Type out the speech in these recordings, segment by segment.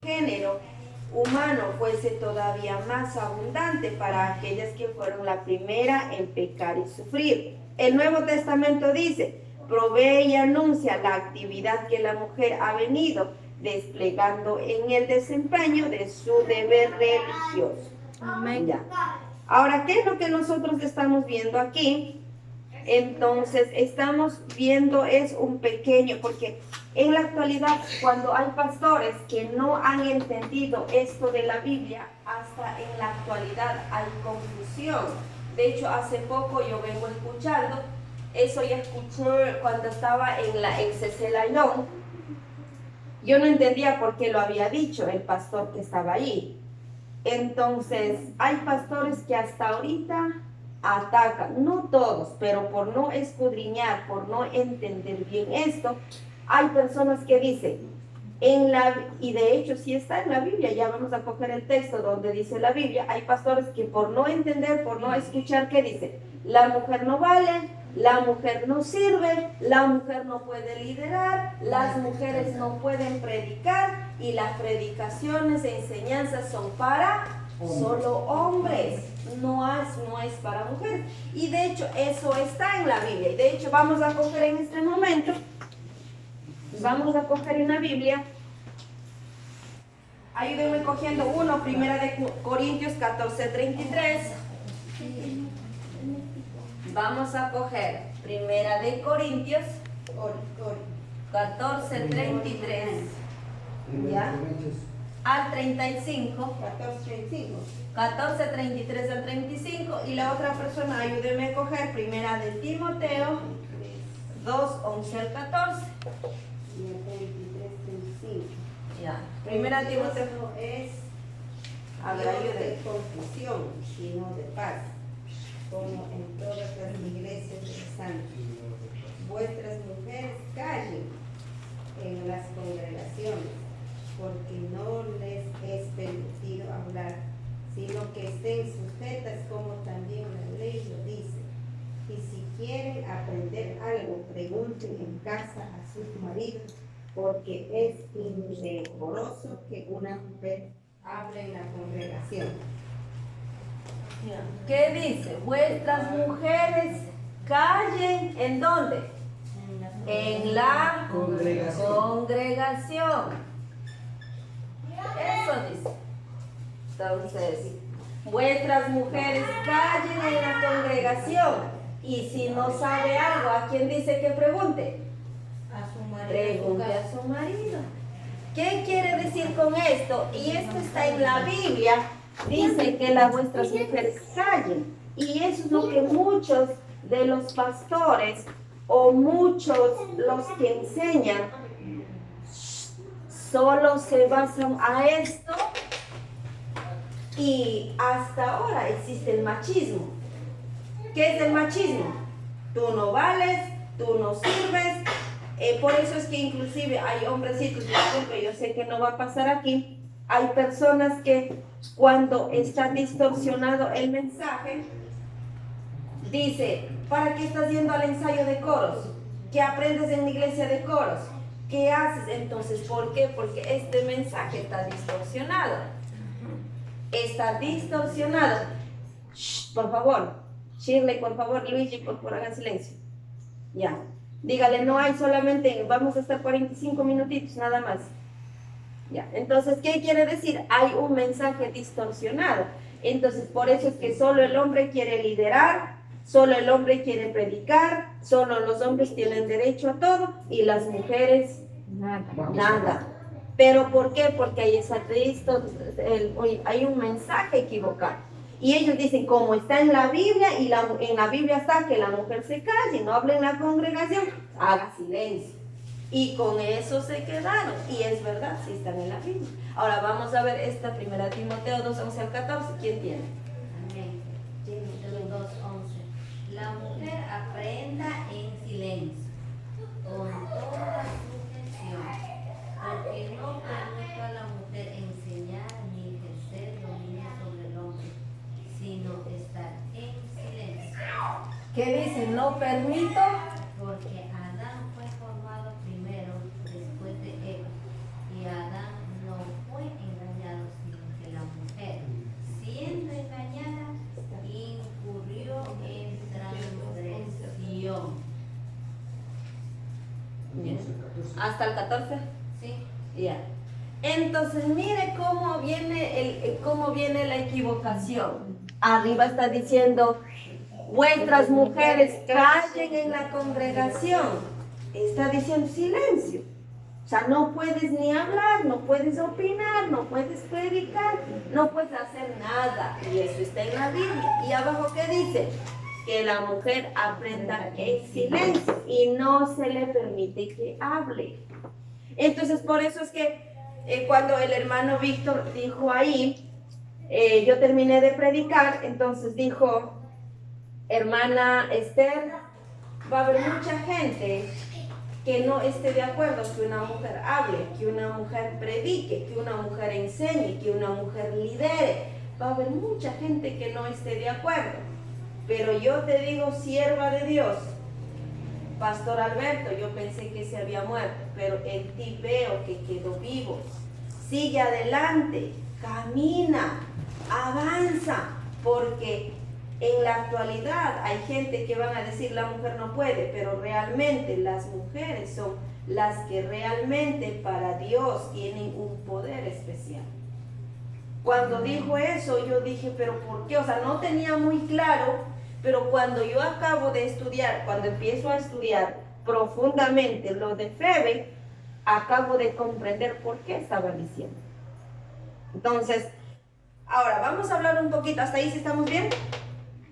género humano fuese todavía más abundante para aquellas que fueron la primera en pecar y sufrir. El Nuevo Testamento dice: provee y anuncia la actividad que la mujer ha venido desplegando en el desempeño de su deber religioso. Amén. Ya. Ahora, ¿qué es lo que nosotros estamos viendo aquí? Entonces, estamos viendo es un pequeño, porque en la actualidad, cuando hay pastores que no han entendido esto de la Biblia, hasta en la actualidad hay confusión. De hecho, hace poco yo vengo escuchando, eso ya escuché cuando estaba en CC Layón. Yo no entendía por qué lo había dicho el pastor que estaba ahí. Entonces, hay pastores que hasta ahorita atacan, no todos, pero por no escudriñar, por no entender bien esto, hay personas que dicen, y de hecho si está en la Biblia, ya vamos a coger el texto donde dice la Biblia, hay pastores que por no entender, por no escuchar, ¿qué dice? La mujer no vale, la mujer no sirve, la mujer no puede liderar, las mujeres no pueden predicar y las predicaciones e enseñanzas son para solo hombres, no es para mujeres. Y de hecho eso está en la Biblia. Y de hecho vamos a coger en este momento, vamos a coger en la Biblia, ayúdenme cogiendo uno, Primera de Corintios 14:33. Vamos a coger Primera de Corintios 14:33, ¿ya? Al 35, 14:33 al 35, y la otra persona ayúdeme a coger Primera de Timoteo 2:11 al 14. Ya. Primera de Timoteo no es de confusión, sino de paz, como en todas las iglesias de los santos. Vuestras mujeres callen en las congregaciones, porque no les es permitido hablar, sino que estén sujetas como también la ley lo dice. Y si quieren aprender algo, pregunten en casa a sus maridos, porque es indecoroso que una mujer hable en la congregación. ¿Qué dice? Vuestras mujeres callen, ¿en dónde? En la congregación. Eso dice. Entonces, vuestras mujeres callen en la congregación. Y si no sabe algo, ¿a quién dice que pregunte? A su marido. Pregunte a su marido. ¿Qué quiere decir con esto? Y esto está en la Biblia. Dice que vuestras mujeres callen. Y eso es lo que muchos de los pastores o muchos los que enseñan solo se basan a esto, y hasta ahora existe el machismo. ¿Qué es el machismo? Tú no vales, tú no sirves. Por eso es que inclusive hay hombrecitos, disculpe, yo sé que no va a pasar aquí, hay personas que cuando está distorsionado el mensaje, dice, ¿para qué estás yendo al ensayo de coros? ¿Qué aprendes en la iglesia de coros? ¿Qué haces? Entonces, ¿por qué? Porque este mensaje está distorsionado. Está distorsionado. Shh, por favor, Shirley, por favor, Luigi, por favor, hagan silencio. Ya. Dígale, no hay solamente, vamos a estar 45 minutitos, nada más. Ya. Entonces, ¿qué quiere decir? Hay un mensaje distorsionado. Entonces, por eso es que solo el hombre quiere liderar, solo el hombre quiere predicar, solo los hombres tienen derecho a todo y las mujeres nada. ¿Pero por qué? Porque hay un mensaje equivocado. Y ellos dicen, como está en la Biblia, y en la Biblia está que la mujer se calle, no hable en la congregación, haga silencio. Y con eso se quedaron. Y es verdad, sí están en la Biblia. Ahora vamos a ver esta Primera Timoteo 2:11 al 14. ¿Quién tiene? Amén. Timoteo 2:11. La mujer aprenda en silencio, con toda sujeción, porque no permito a la mujer enseñar ni ejercer dominio sobre el hombre, sino estar en silencio. ¿Qué dice? No permito. Porque Adán fue formado primero después de Eva, y Adán no fue ¿Hasta el 14? Sí. Ya. Entonces, mire cómo viene la equivocación. Arriba está diciendo, vuestras mujeres callen en la congregación. Está diciendo silencio. O sea, no puedes ni hablar, no puedes opinar, no puedes predicar, no puedes hacer nada. Y eso está en la Biblia. Y abajo, ¿qué dice? Que la mujer aprenda en silencio y no se le permite que hable. Entonces, por eso es que cuando el hermano Víctor dijo ahí, yo terminé de predicar, entonces dijo, hermana Esther, va a haber mucha gente que no esté de acuerdo que una mujer hable, que una mujer predique, que una mujer enseñe, que una mujer lidere. Va a haber mucha gente que no esté de acuerdo. Pero yo te digo, sierva de Dios, Pastor Alberto, yo pensé que se había muerto, pero en ti veo que quedó vivo. Sigue adelante, camina, avanza, porque en la actualidad hay gente que van a decir la mujer no puede, pero realmente las mujeres son las que realmente para Dios tienen un poder especial. Cuando dijo eso, yo dije, pero ¿por qué? O sea, no tenía muy claro, pero cuando yo acabo de estudiar, cuando empiezo a estudiar profundamente lo de Febe, acabo de comprender por qué estaba diciendo. Entonces, ahora vamos a hablar un poquito, ¿hasta ahí sí estamos bien?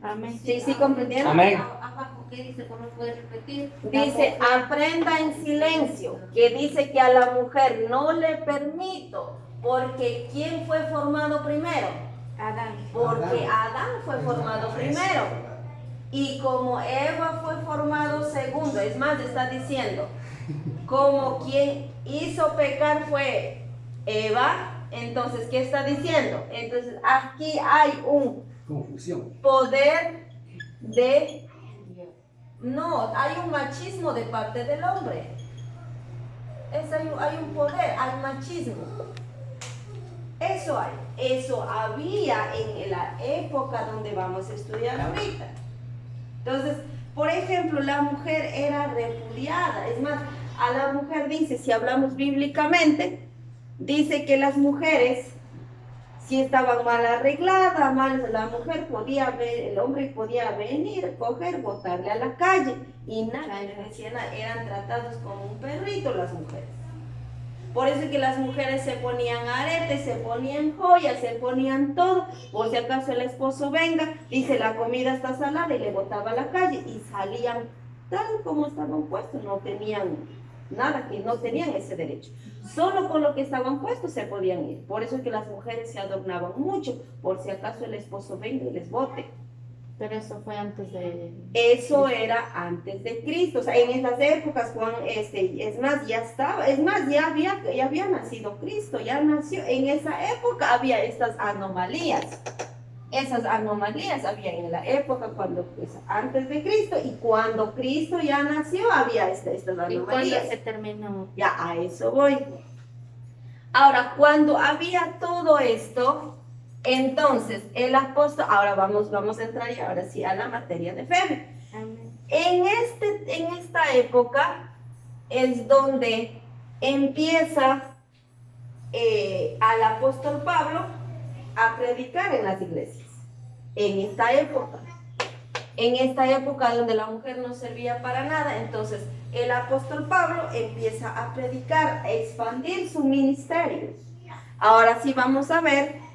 Amén. Sí, comprendieron. Amén. Abajo, ¿qué dice? ¿Cómo puedes repetir? Dice, aprenda en silencio, que dice que a la mujer no le permito, porque ¿quién fue formado primero? Adán. Porque Adán fue formado primero. Y como Eva fue formado segundo, es más, está diciendo, como quien hizo pecar fue Eva, entonces, ¿qué está diciendo? Entonces, aquí hay un confusión. Poder de... No, hay un machismo de parte del hombre. Hay un poder, hay machismo. Eso hay. Eso había en la época donde vamos a estudiar ahorita. Entonces, por ejemplo, la mujer era repudiada. Es más, a la mujer dice, si hablamos bíblicamente, dice que las mujeres, si estaban mal arregladas, la mujer podía ver, el hombre podía venir, coger, botarle a la calle y nadie le decía nada, eran tratados como un perrito las mujeres. Por eso es que las mujeres se ponían aretes, se ponían joyas, se ponían todo, por si acaso el esposo venga, dice la comida está salada y le botaba a la calle y salían tal como estaban puestos, no tenían nada, que no tenían ese derecho. Solo con lo que estaban puestos se podían ir. Por eso es que las mujeres se adornaban mucho, por si acaso el esposo venga y les bote. Pero eso fue antes de... Eso era antes de Cristo. O sea, en esas épocas, Juan, es más, ya estaba, es más, ya había nacido Cristo, ya nació. En esa época había estas anomalías. Esas anomalías había en la época cuando, pues, antes de Cristo, y cuando Cristo ya nació había estas anomalías. ¿Y cuándo se terminó? Ya a eso voy. Ahora, cuando había todo esto, entonces el apóstol, ahora vamos a entrar y ahora sí a la materia de fe. Amén. En esta época es donde empieza al apóstol Pablo a predicar en las iglesias. En esta época donde la mujer no servía para nada, entonces el apóstol Pablo empieza a predicar, a expandir su ministerio. Ahora sí vamos a ver,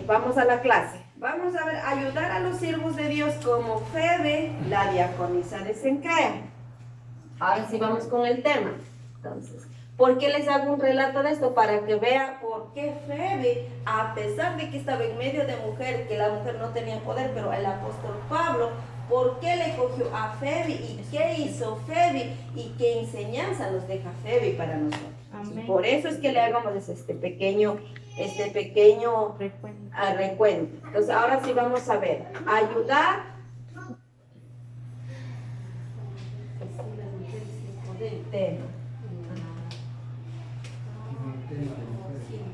vamos a la clase. Vamos a ver, ayudar a los siervos de Dios como Febe, la diaconisa de Cencrea. Ahora sí vamos con el tema. Entonces, ¿por qué les hago un relato de esto? Para que vean por qué Febe, a pesar de que estaba en medio de mujer, que la mujer no tenía poder, pero el apóstol Pablo, ¿por qué le cogió a Febe? ¿Y qué hizo Febe? ¿Y qué enseñanza nos deja Febe para nosotros? Amén. Por eso es que le hagamos este pequeño recuento. Entonces, ahora sí vamos a ver. Ayudar. Tema.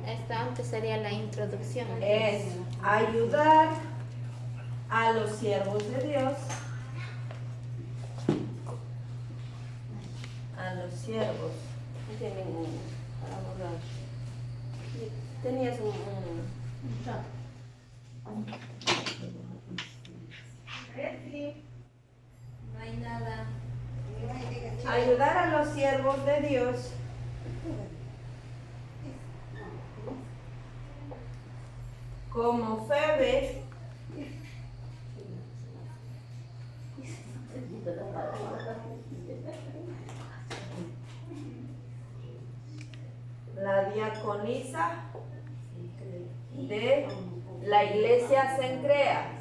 Esta antes sería la introducción. Es ayudar a los siervos de Dios, a los siervos. Tienen para borrar. Tenías No hay nada. ayudar a los siervos de Dios como Febe, la diaconisa de la iglesia Cencrea.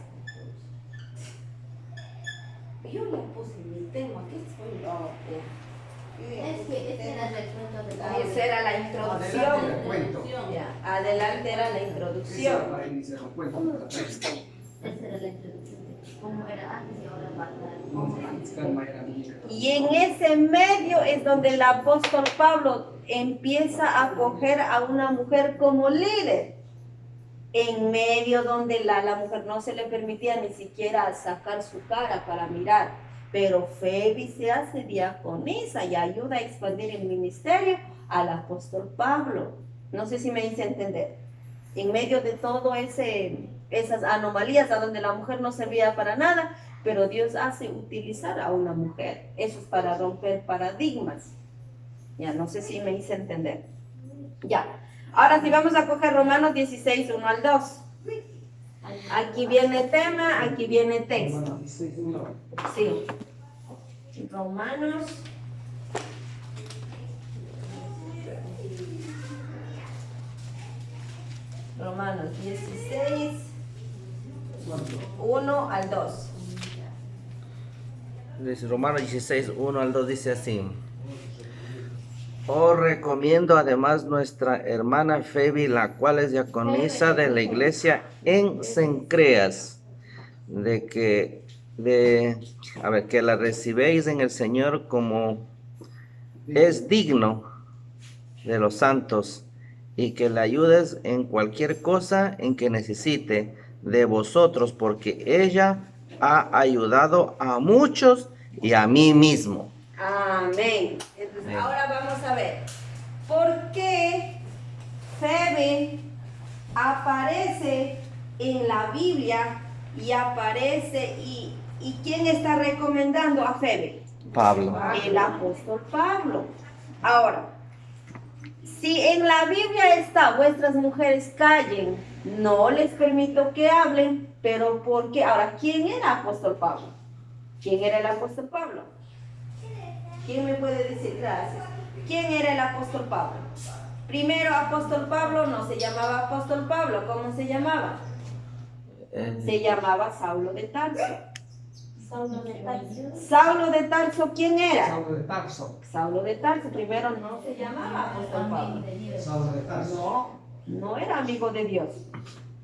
Yo le puse mi tema, ¿qué soy loco? Es que ese era el recuento de la Esa era la introducción. Adelante, el cuento. Ya, adelante era la introducción. Para iniciar el cuento. Esa era la introducción de cómo era antes y ahora va a estar. Calma, era mía. Y en ese medio es donde el apóstol Pablo empieza a coger a una mujer como líder. En medio donde la mujer no se le permitía ni siquiera sacar su cara para mirar. Pero Febe se hace diaconisa y ayuda a expandir el ministerio al apóstol Pablo. No sé si me hice entender. En medio de todo esas anomalías a donde la mujer no servía para nada, pero Dios hace utilizar a una mujer. Eso es para romper paradigmas. Ya, no sé si me hice entender. Ya. Ahora sí vamos a coger Romanos 16, 1 al 2. Aquí viene tema, aquí viene texto. Sí. Romanos. Romanos 16, 1 al 2. Dice Romanos 16, 1 al 2 dice así. Os recomiendo además nuestra hermana Febe, la cual es diaconisa de la iglesia en Cencreas, que la recibéis en el Señor como es digno de los santos, y que la ayudes en cualquier cosa en que necesite de vosotros, porque ella ha ayudado a muchos y a mí mismo. Amén. Entonces, Amén. ahora vamos a ver, ¿por qué Febe aparece en la Biblia y aparece y quién está recomendando a Febe? Pablo. El apóstol Pablo. Ahora, si en la Biblia está, vuestras mujeres callen, no les permito que hablen, pero ¿por qué? Ahora, ¿quién era apóstol Pablo? ¿Quién era el apóstol Pablo? ¿Quién me puede decir? Gracias. ¿Quién era el apóstol Pablo? Primero, apóstol Pablo no se llamaba apóstol Pablo, ¿cómo se llamaba? Se llamaba Saulo de Tarso. Saulo de Tarso. Saulo de Tarso, ¿quién era? Saulo de Tarso. Saulo de Tarso, primero no se llamaba apóstol Pablo. Saulo de Tarso. No era amigo de Dios.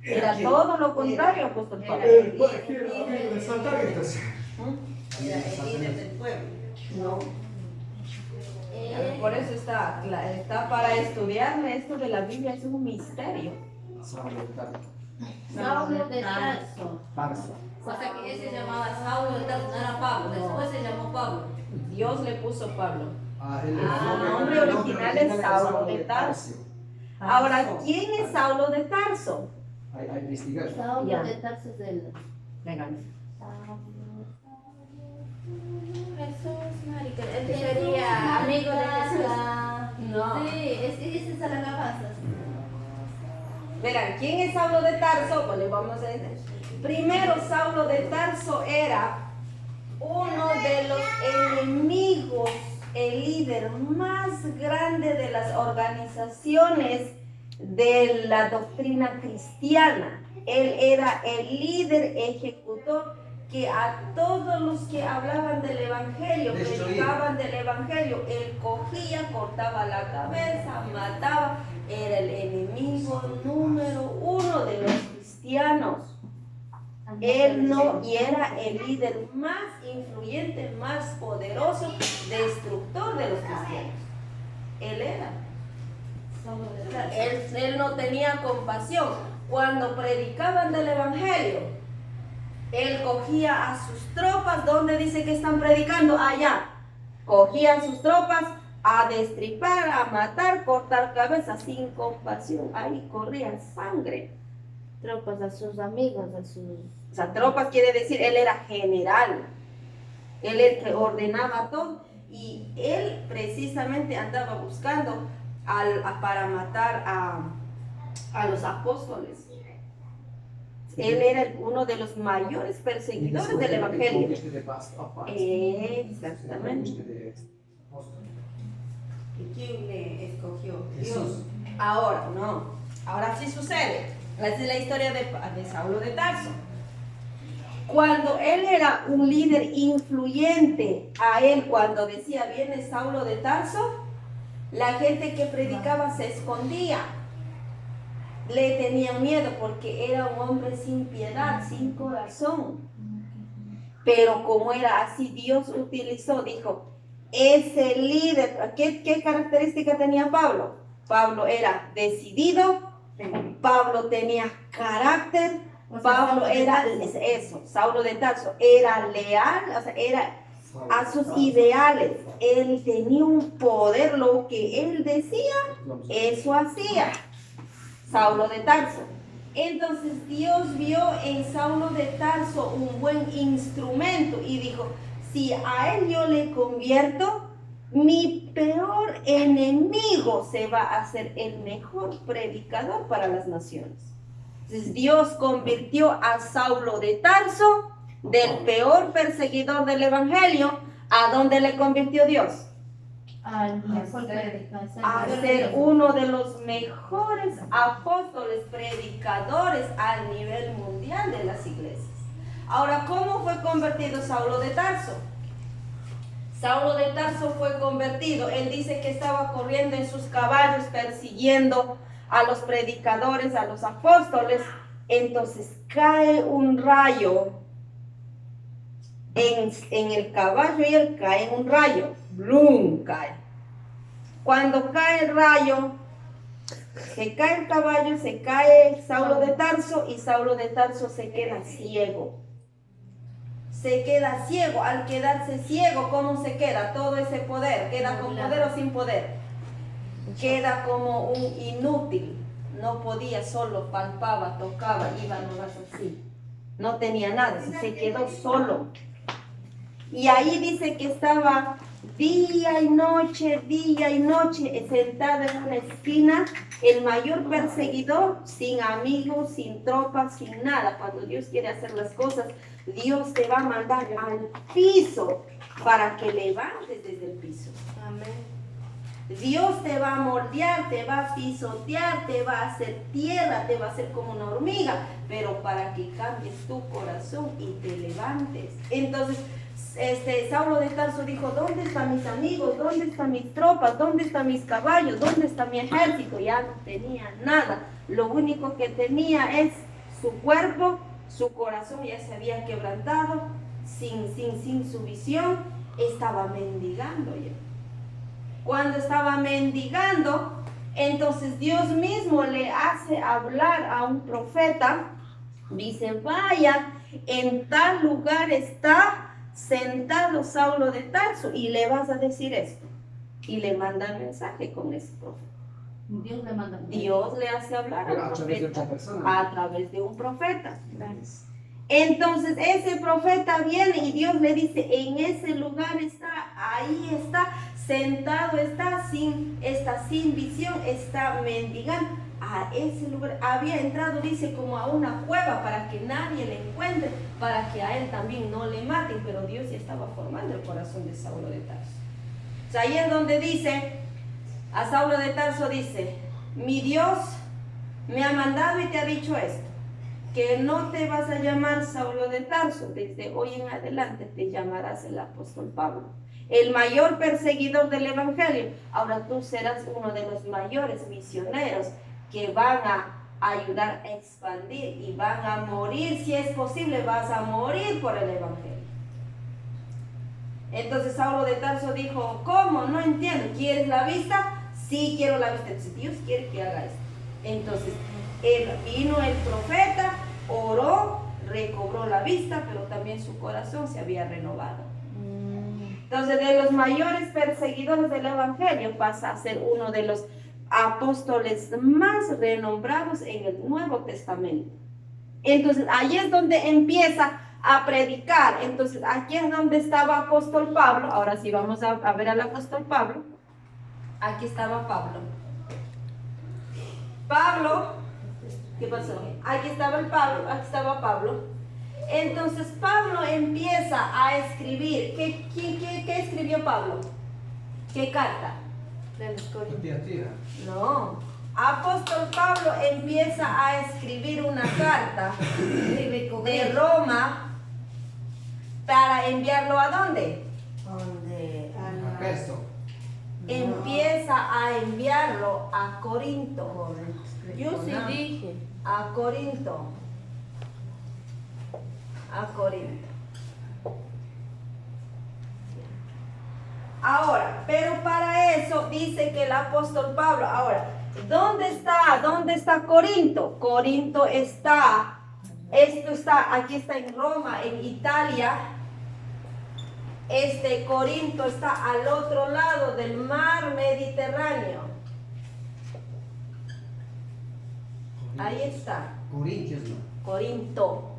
Era todo lo contrario, apóstol Pablo. Amigo de Santaritas. Era el líder del pueblo. No. Por eso está para estudiar esto de la Biblia, es un misterio. Saulo de Tarso. Saulo de Tarso. Tarso. O sea que ese se llamaba Saulo de Tarso, no era Pablo, después se llamó Pablo. Dios le puso Pablo. El nombre original es Saulo de Tarso. Ahora, ¿quién es Saulo de Tarso? Hay que investigar. Saulo Ya. de Tarso es del... Venga. Jesús, marica. Él sería amigo de Jesús. No. Sí, ese es la alabanza. Verán, ¿quién es Saulo de Tarso? Pues le vamos a decir. Primero, Saulo de Tarso era uno de los enemigos, el líder más grande de las organizaciones de la doctrina cristiana. Él era el líder ejecutor que a todos los que hablaban del evangelio, predicaban del evangelio, él cogía, cortaba la cabeza, mataba. Era el enemigo número uno de los cristianos. Él no, y era el líder más influyente, más poderoso, destructor de los cristianos. Él era. Él no tenía compasión. Cuando predicaban del evangelio, él cogía a sus tropas. ¿Dónde dice que están predicando? Allá. Cogían sus tropas, a destripar, a matar, cortar cabezas sin compasión. Ahí corría sangre. Tropas a sus amigos, a sus... O sea, tropas quiere decir, él era general. Él el que ordenaba todo. Y él precisamente andaba buscando para matar a los apóstoles. Él era uno de los mayores perseguidores del Evangelio. Exactamente. ¿Y quién le escogió? Jesús. Ahora, no. Ahora sí sucede. Esa es la historia de Saulo de Tarso. Cuando él era un líder influyente, a él cuando decía viene Saulo de Tarso, la gente que predicaba se escondía. Le tenían miedo porque era un hombre sin piedad, sin corazón. Pero como era así, Dios utilizó, dijo, ese líder, ¿qué característica tenía Pablo? Pablo era decidido, Pablo tenía carácter, Pablo era eso, Saulo de Tarso, era leal, o sea, era a sus ideales, él tenía un poder, lo que él decía, eso hacía. Saulo de Tarso. Entonces Dios vio en Saulo de Tarso un buen instrumento y dijo, si a él yo le convierto, mi peor enemigo se va a hacer el mejor predicador para las naciones. Entonces Dios convirtió a Saulo de Tarso, del peor perseguidor del Evangelio, ¿a dónde le convirtió Dios? A ser uno de los mejores apóstoles, predicadores al nivel mundial de las iglesias. Ahora, ¿cómo fue convertido Saulo de Tarso? Saulo de Tarso fue convertido, él dice que estaba corriendo en sus caballos persiguiendo a los predicadores, a los apóstoles. Entonces cae un rayo en el caballo y él cae en un rayo. ¡Blum! Cae. Cuando cae el rayo, se cae el caballo, se cae Saulo de Tarso y Saulo de Tarso se queda ciego. Se queda ciego. Al quedarse ciego, ¿cómo se queda? Todo ese poder, ¿queda con poder o sin poder? Queda como un inútil. No podía, solo palpaba, tocaba, iba nomás así. No tenía nada, se quedó solo. Y ahí dice que estaba día y noche, sentado en una esquina, el mayor perseguidor, sin amigos, sin tropas, sin nada. Cuando Dios quiere hacer las cosas, Dios te va a mandar al piso para que levantes desde el piso. Amén. Dios te va a moldear, te va a pisotear, te va a hacer tierra, te va a hacer como una hormiga, pero para que cambies tu corazón y te levantes. Entonces, Saulo de Tarso dijo, ¿dónde están mis amigos? ¿Dónde están mis tropas? ¿Dónde están mis caballos? ¿Dónde está mi ejército? Ya no tenía nada. Lo único que tenía es su cuerpo, su corazón ya se había quebrantado, sin su visión, estaba mendigando ya. Cuando estaba mendigando, entonces Dios mismo le hace hablar a un profeta, dice, vaya, en tal lugar está sentado Saulo de Tarso y le vas a decir esto. Y le manda el mensaje con ese profeta. Dios le manda. Dios le hace hablar al A través de profeta otra persona. a través de un profeta. Entonces ese profeta viene y Dios le dice, en ese lugar está, ahí está, sentado está sin visión, está mendigando. A ese lugar había entrado, dice, como a una cueva para que nadie le encuentre, para que a él también no le maten, pero Dios ya estaba formando el corazón de Saulo de Tarso. O sea, ahí es donde dice, a Saulo de Tarso dice, mi Dios me ha mandado y te ha dicho esto, que no te vas a llamar Saulo de Tarso, desde hoy en adelante te llamarás el apóstol Pablo, el mayor perseguidor del Evangelio. Ahora tú serás uno de los mayores misioneros que van a ayudar a expandir y van a morir, si es posible, vas a morir por el Evangelio. Entonces Saulo de Tarso dijo, ¿cómo? No entiendo, ¿quieres la vista? Sí, quiero la vista. Entonces Dios quiere que haga esto. Entonces vino el profeta, oró, recobró la vista, pero también su corazón se había renovado. Entonces, de los mayores perseguidores del Evangelio pasa a ser uno de los apóstoles más renombrados en el Nuevo Testamento. Entonces, ahí es donde empieza a predicar. Entonces, aquí es donde estaba apóstol Pablo. Ahora sí vamos a ver al apóstol Pablo. Aquí estaba Pablo. Pablo, ¿qué pasó? Aquí estaba Pablo. Entonces Pablo empieza a escribir. ¿Qué escribió Pablo? ¿Qué carta? No. Apóstol Pablo empieza a escribir una carta de Roma para enviarlo ¿a dónde? Empieza a enviarlo a Corinto. Yo sí dije. A Corinto. Ahora, pero para eso dice que el apóstol Pablo, ahora, ¿dónde está Corinto? Corinto está, aquí está en Roma, en Italia. Corinto está al otro lado del mar Mediterráneo. Ahí está. Corinto.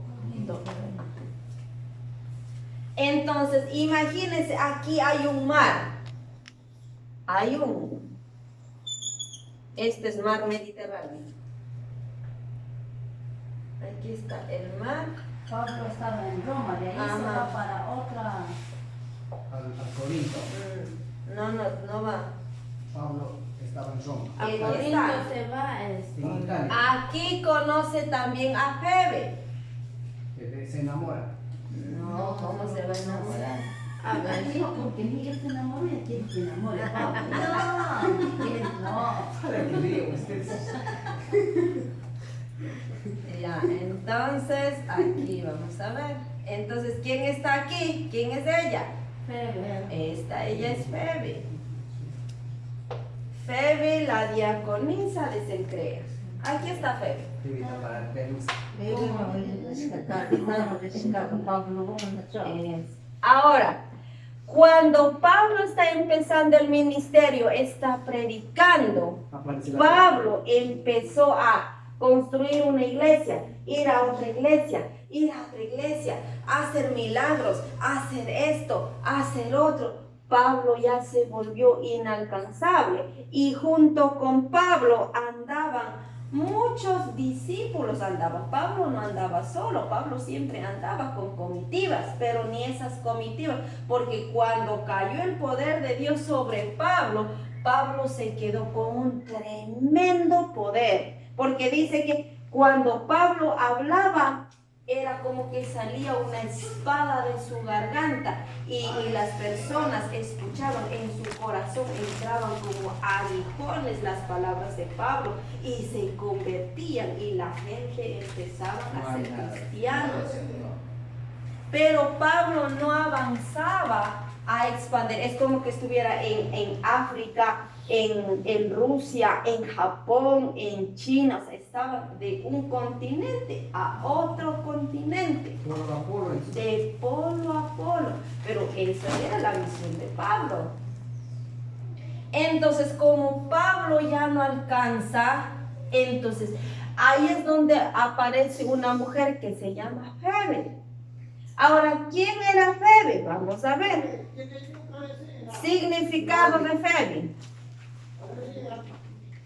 Entonces, imagínense, aquí hay un mar. Este es mar Mediterráneo. Aquí está el mar. Pablo estaba en Roma, de ahí se va para otra. Al Corinto. No va. Pablo estaba en Roma. A Ahí Corinto está. se va En Italia. Aquí conoce también a Febe. Se enamora. No, ¿cómo se va a enamorar? A ver. No, porque Miguel se enamoró y quiere se enamore Pablo. No. ¿Sabe qué digo? Ya, entonces, aquí vamos a ver. Entonces, ¿quién está aquí? ¿Quién es ella? Ella es Febe. Febe, la diaconisa de Cencreas. Aquí está Febe. Ahora, cuando Pablo está empezando el ministerio, está predicando, Pablo empezó a construir una iglesia, ir a otra iglesia, hacer milagros, hacer esto, hacer otro. Pablo ya se volvió inalcanzable y junto con Pablo andaban muchos discípulos. Pablo no andaba solo, Pablo siempre andaba con comitivas, pero ni esas comitivas, porque cuando cayó el poder de Dios sobre Pablo, Pablo se quedó con un tremendo poder, porque dice que cuando Pablo hablaba, era como que salía una espada de su garganta y las personas escuchaban en su corazón, entraban como aguijones las palabras de Pablo y se convertían y la gente empezaba a ser cristianos. Pero Pablo no avanzaba a expandir, es como que estuviera en África, en Rusia, en Japón, en China, o sea, estaba de un continente a otro continente, de polo a polo, pero esa era la misión de Pablo. Entonces, como Pablo ya no alcanza, entonces ahí es donde aparece una mujer que se llama Febe. Ahora, ¿quién era Febe? Vamos a ver. Significado de Febe.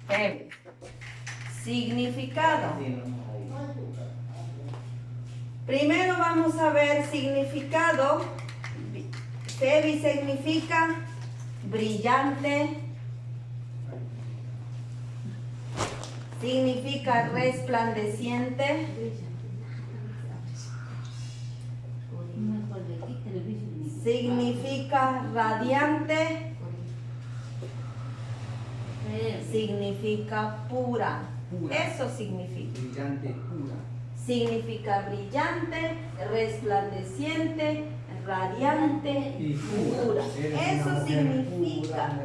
Febe. Significado. Primero vamos a ver significado. Febe significa brillante. Significa resplandeciente. Significa radiante. Significa pura. Eso significa. Brillante, pura. Significa brillante, resplandeciente, radiante y pura. Eso significa.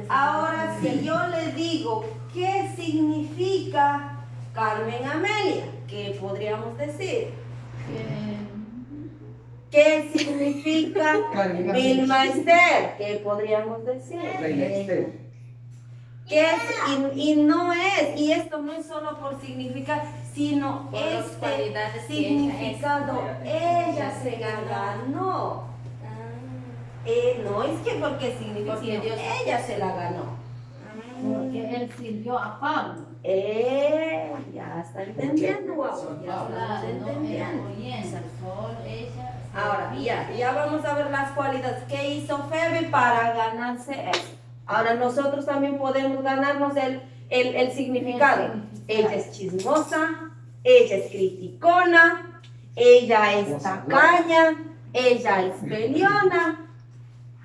Ahora, si yo le digo qué significa Carmen Amelia, ¿qué podríamos decir? ¿Qué significa Carmen Vilma Esther? ¿Qué podríamos decir? Reina Esther. ¿Qué es? Y no es, y esto no es solo por significar, sino Por las este cualidades que ella es. significado, ella se la ganó. No es que porque significa, Porque sino Dios- ella se la ganó. Porque él sirvió a Pablo. Ya está entendiendo, guau, ya Claro, está no era entendiendo. oyente, solo ella. Ahora, ya vamos a ver las cualidades. ¿Qué hizo Febe para ganarse esto? Ahora nosotros también podemos ganarnos el significado. Ella es chismosa, ella es criticona, ella es tacaña, ella es peleona.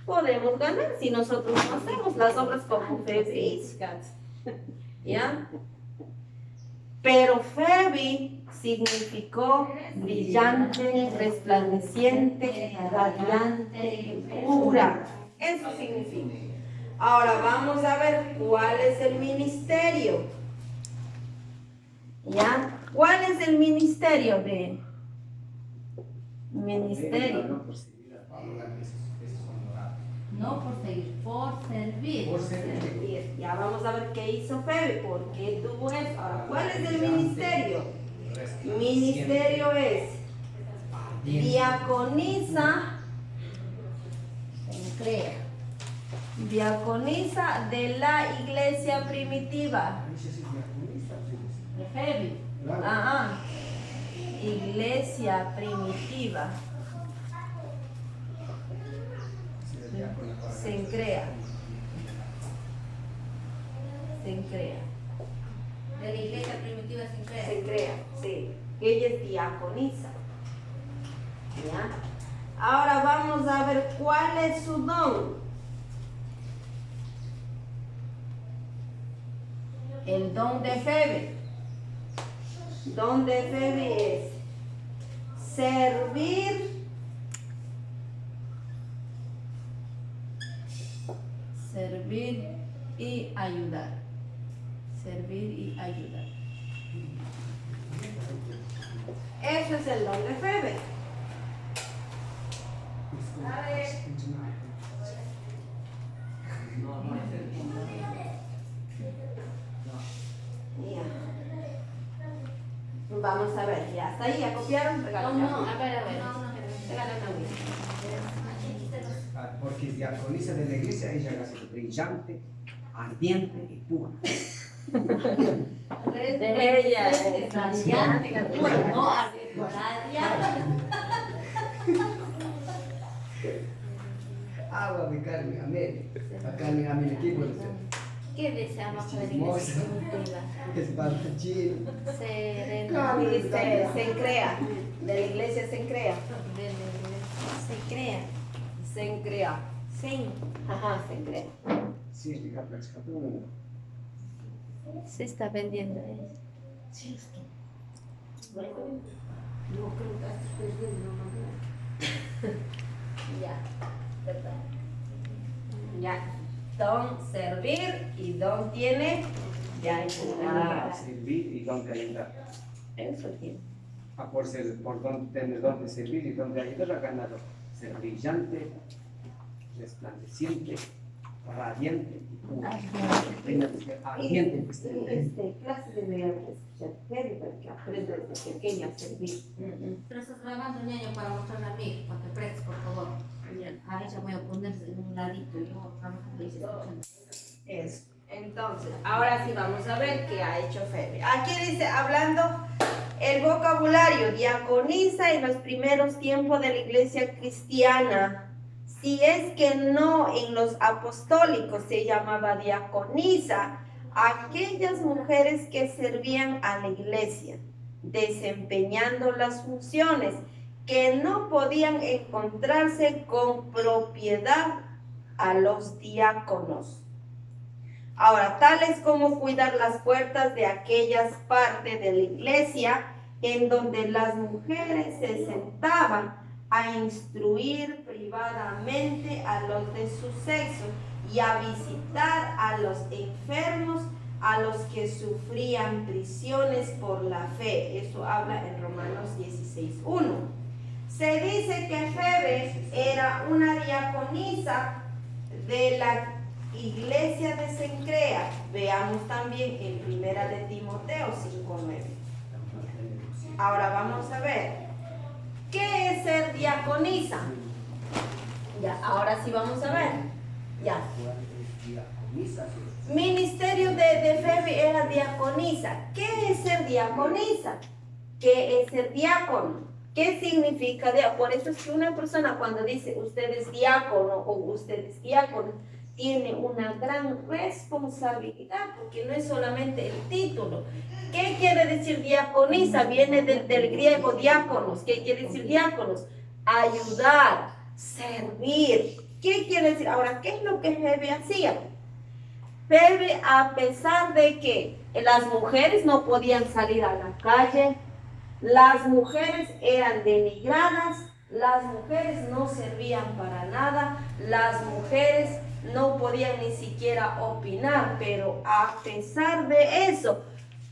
Podemos ganar si nosotros no hacemos las obras como Febe hizo. ¿Ya? Pero Febe significó brillante, resplandeciente, radiante, pura. Eso significa. Ahora vamos a ver cuál es el ministerio. ¿Ya? ¿Cuál es el ministerio de? Ministerio. No por seguir a Pablo, esos honorables. No por seguir, por servir. Por servir. Bien, ya vamos a ver qué hizo Febe, por qué tuvo eso. Ahora, ¿cuál es el ministerio? Ministerio es diaconisa, diaconisa de la iglesia primitiva. Febe. Iglesia primitiva. Sencrea. De la iglesia primitiva sincera. Sencrea, sí. Ella es diaconisa. ¿Ya? Ahora vamos a ver cuál es su don. El don de Febe. Don de Febe es servir, y ayudar. Servir y ayudar. Eso es el don de Febe. Ya. Vamos a ver, ya está ahí, ya copiaron, regálame. No, a ver. Regálame a mí. Porque es diaconisa de la iglesia, ella hace brillante, ardiente y pura. Ella es Radiante, pura, no radiante. Agua de Carmen Amén. A Carmen Amén equipo de ser. ¿Qué deseamos para la Chismosa. iglesia primitiva? Espartachín. Serena. Dice, se crea, de la iglesia se crea. Se crea. Se crea. Sim. Ajá, se crea. Sí, es de Caplatskapun. Se está vendiendo. Ya, ¿verdad? Ya, don servir y don tiene de ayudar. Servir y don de ayudar. Eso tiene. Por don, tener don de servir y don de ayudar ha ganado ser brillante, resplandeciente, radiante y pura. Ardiente. Clase debería escuchar Febe para que aprenda desde pequeña a servir. Pero estás grabando, ñaño, para mostrarle a mí, para que prestes, por favor. A ella voy a ponerse en un ladito y yo vamos a ir escuchando. Eso. Entonces, ahora sí vamos a ver qué ha hecho Febe. Aquí dice, hablando el vocabulario, diaconisa en los primeros tiempos de la iglesia cristiana. Si es que no en los apostólicos se llamaba diaconisa, aquellas mujeres que servían a la iglesia, desempeñando las funciones que no podían encontrarse con propiedad a los diáconos. Ahora, tales como cuidar las puertas de aquellas partes de la iglesia en donde las mujeres se sentaban a instruir privadamente a los de su sexo y a visitar a los enfermos, a los que sufrían prisiones por la fe. Eso habla en Romanos 16:1. Se dice que Febe era una diaconisa de la iglesia de Cencrea. Veamos también en Primera de Timoteo 5:9. Ahora vamos a ver, ¿qué es ser diaconisa? Ya, ahora sí vamos a ver. Ya. Ministerio de Febe era diaconisa. ¿Qué es ser diaconisa? ¿Qué es ser diácono? ¿Qué significa diácono? Por eso es que una persona cuando dice usted es diácono o usted es diácono, tiene una gran responsabilidad, porque no es solamente el título. ¿Qué quiere decir diaconisa? Viene del griego diáconos. ¿Qué quiere decir diáconos? Ayudar, servir. ¿Qué quiere decir? Ahora, ¿qué es lo que Febe hacía? Febe, a pesar de que las mujeres no podían salir a la calle, las mujeres eran denigradas, las mujeres no servían para nada, las mujeres no podían ni siquiera opinar, pero a pesar de eso,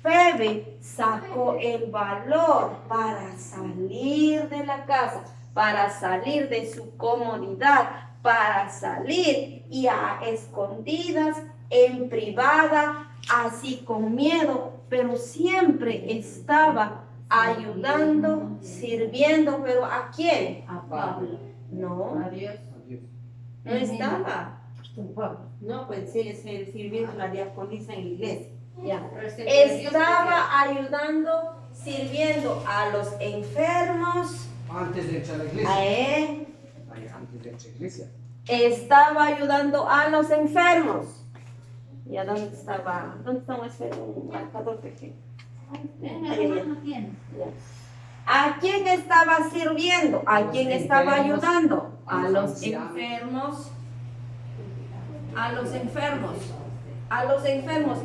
Febe sacó el valor para salir de la casa, para salir de su comodidad, para salir y a escondidas, en privada, así con miedo, pero siempre estaba ayudando, sirviendo, pero ¿a quién? A Pablo. No, Adiós. no estaba. No, pues sí, es el sirviendo la diaconisa en la iglesia. Ya. Estaba ayudando, sirviendo a los enfermos, Antes de entrar a la iglesia. a él. Antes de entrar a la iglesia. Estaba ayudando a los enfermos. ¿Y a dónde estaba? ¿Dónde está un marcador pequeño? ¿A quién estaba sirviendo? ¿A quién estaba ayudando? A los enfermos. A los enfermos. A los enfermos.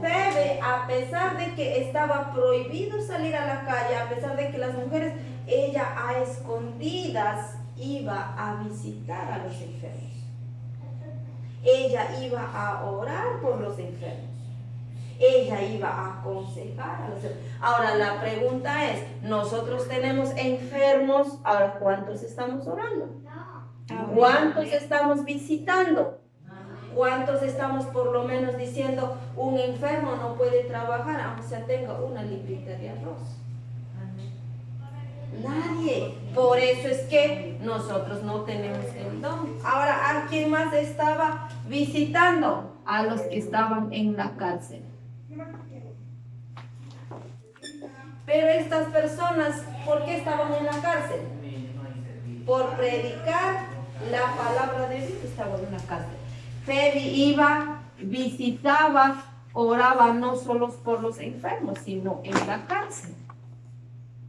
Febe, a pesar de que estaba prohibido salir a la calle, a pesar de que las mujeres, ella a escondidas iba a visitar a los enfermos. Ella iba a orar por los enfermos. Ella iba a aconsejar a los enfermos. Ahora la pregunta es, nosotros tenemos enfermos, ahora ¿cuántos estamos orando? ¿Cuántos estamos visitando? ¿Cuántos estamos por lo menos diciendo un enfermo no puede trabajar aunque sea tenga una librita de arroz? Nadie. Por eso es que nosotros no tenemos el don. Ahora, ¿a quién más estaba visitando? A los que estaban en la cárcel. Pero estas personas, ¿por qué estaban en la cárcel? Por predicar la palabra de Dios, estaban en la cárcel. Febe iba, visitaba, oraba no solo por los enfermos, sino en la cárcel.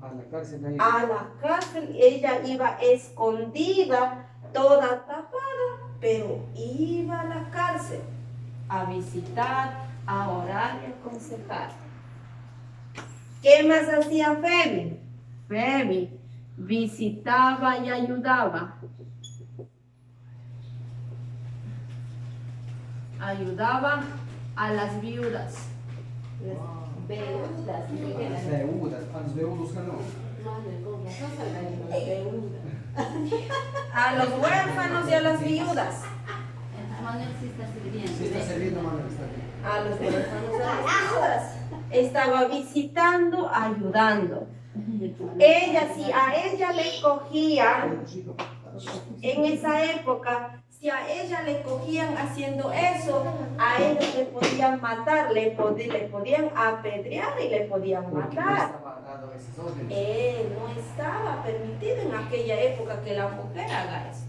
A la cárcel ahí. A la cárcel ella iba escondida, toda tapada, pero iba a la cárcel a visitar, a orar y a aconsejar. ¿Qué más hacía Febe? Febe visitaba y ayudaba. Ayudaba a las viudas. Viudas, A los viudos que no. a los huérfanos y a las viudas. Manuel sí está sirviendo. Sí está sirviendo, Manuel, está bien. A los huérfanos y a las viudas. Estaba visitando, ayudando. Ella, si a ella le cogían, en esa época, si a ella le cogían haciendo eso, a ellos le podían matar, le podían apedrear y le podían Porque no matar. estaba dado esas órdenes. No estaba permitido en aquella época que la mujer haga eso.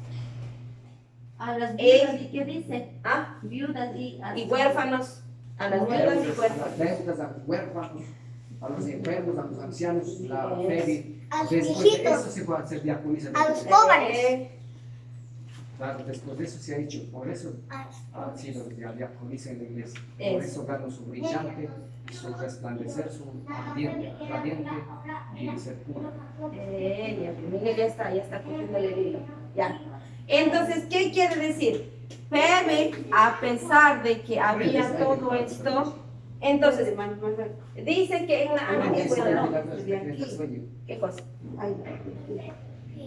A las viudas, ¿y qué dice? ¿Ah? Viudas y huérfanos, a las viudas y A las huérfanos. deudas, a los huérfanos, a los enfermos, a los ancianos, la Febe. A los Después de viejitos. eso se puede hacer diaconisa. A los pobres. Claro, después de eso se ha hecho, por eso ha sido diaconisa en la iglesia. Por Eso. eso ganó su brillante, su resplandecer, su ardiente, radiante y ser pura. Miguel ya está cogiendo el hilo. Ya. Entonces, ¿qué quiere decir? Febe, a pesar de que había todo esto, entonces, dice que en la... ¿Qué cosa?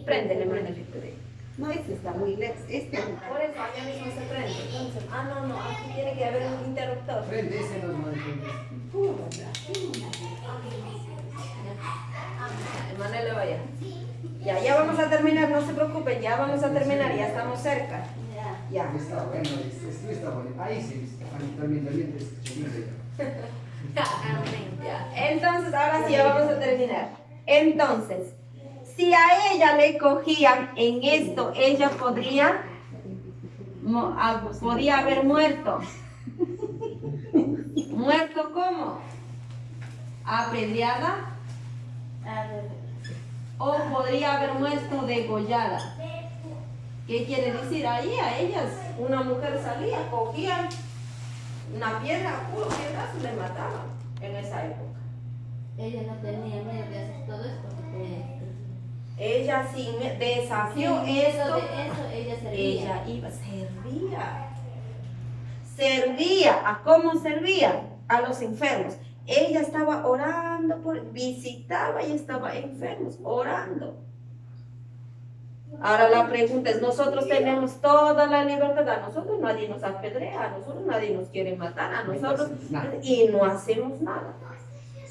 Préndele, préndele. No, este está muy lejos. Este Por eso, allá mismo se prende. Entonces, no, aquí tiene que haber un interruptor. Frente, ese no es mal. Emanuel le vaya. Ya vamos a terminar, no se preocupen, ya vamos a terminar, ya estamos cerca. Ya. Está bueno, esto está bonito. Ahí sí, también te escuché lindo ya. Ya. Entonces, ahora sí, ya vamos a terminar. Entonces, si a ella le cogían en esto, ella podría haber muerto. ¿Muerto cómo? ¿Apedreada? O podría haber muerto degollada. ¿Qué quiere decir? Ahí a ellas, una mujer salía, cogían una piedra, puro piedrazo, le mataban en esa época. Ella no tenía miedo de hacer todo esto. Ella sin desafió Sí, esto, de eso ella servía. ella servía. ¿A cómo servía? A los enfermos. Ella estaba orando, visitaba y estaba enfermos, orando. Ahora la pregunta es, nosotros tenemos toda la libertad, a nosotros nadie nos apedrea, a nosotros nadie nos quiere matar, a nosotros, y no hacemos nada.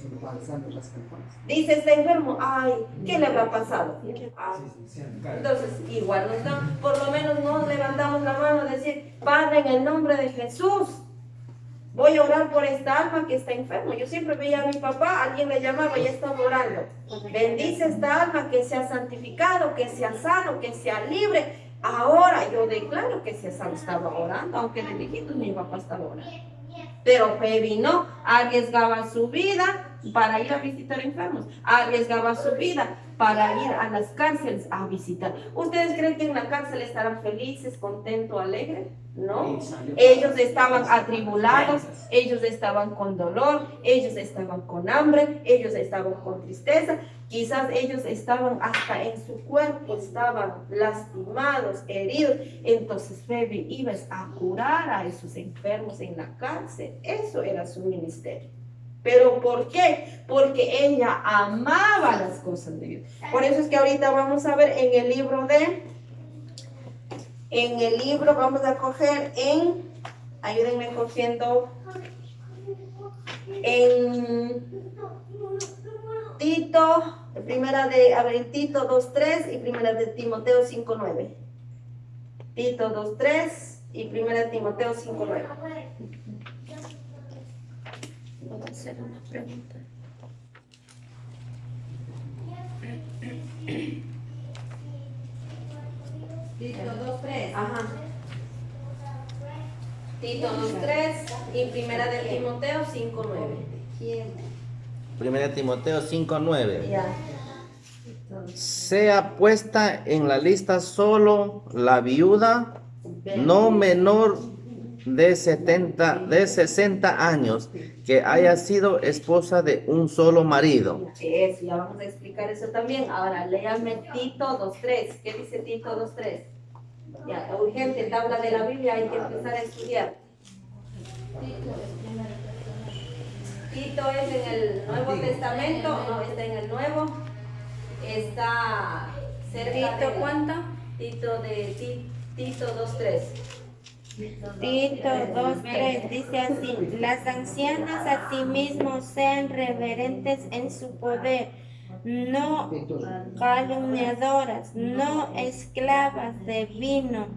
Solo pasando las campanas. Dice este enfermo, ay, ¿qué le habrá pasado? Ah, Sí, claro. entonces, igual nos dan, por lo menos nos levantamos la mano y decir, Padre, en el nombre de Jesús, voy a orar por esta alma que está enferma. Yo siempre veía a mi papá, alguien le llamaba y estaba orando. Bendice esta alma, que sea santificado, que sea sano, que sea libre. Ahora yo declaro que sea sano. Estaba orando, aunque de lejitos mi papá estaba orando. Pero Pebi no, arriesgaba su vida para ir a visitar enfermos, arriesgaba su vida para ir a las cárceles a visitar. ¿Ustedes creen que en la cárcel estarán felices, contentos, alegres? No. Ellos estaban atribulados, ellos estaban con dolor, ellos estaban con hambre, ellos estaban con tristeza, quizás ellos estaban hasta en su cuerpo, estaban lastimados, heridos. Entonces Pebi iba a curar a esos enfermos en la cárcel. Eso era su ministerio. ¿Pero por qué? Porque ella amaba las cosas de Dios. Por eso es que ahorita vamos a ver en el libro vamos a coger ayúdenme cogiendo, en Tito, Tito 2:3 y primera de Timoteo 5:9. Tito 2:3 y primera de Timoteo 5:9. ¿Puedo hacer una pregunta? Tito 2:3. Ajá. Tito 2:3 y primera de Timoteo 5:9. Primera Timoteo 5:9. Ya. Sea puesta en la lista solo la viuda no menor de 60 años que haya sido esposa de un solo marido. Eso, ya vamos a explicar eso también. Ahora, léame Tito 2:3. ¿Qué dice Tito 2:3? Ya, urgente, tabla de la Biblia, hay que empezar a estudiar. Tito es en el Nuevo Testamento, no, está en el Nuevo. Está cerca ¿Tito de cuánto? Tito 2:3. Tito 2:3 dice así: las ancianas asimismo sean reverentes en su poder, no calumniadoras, no esclavas de vino,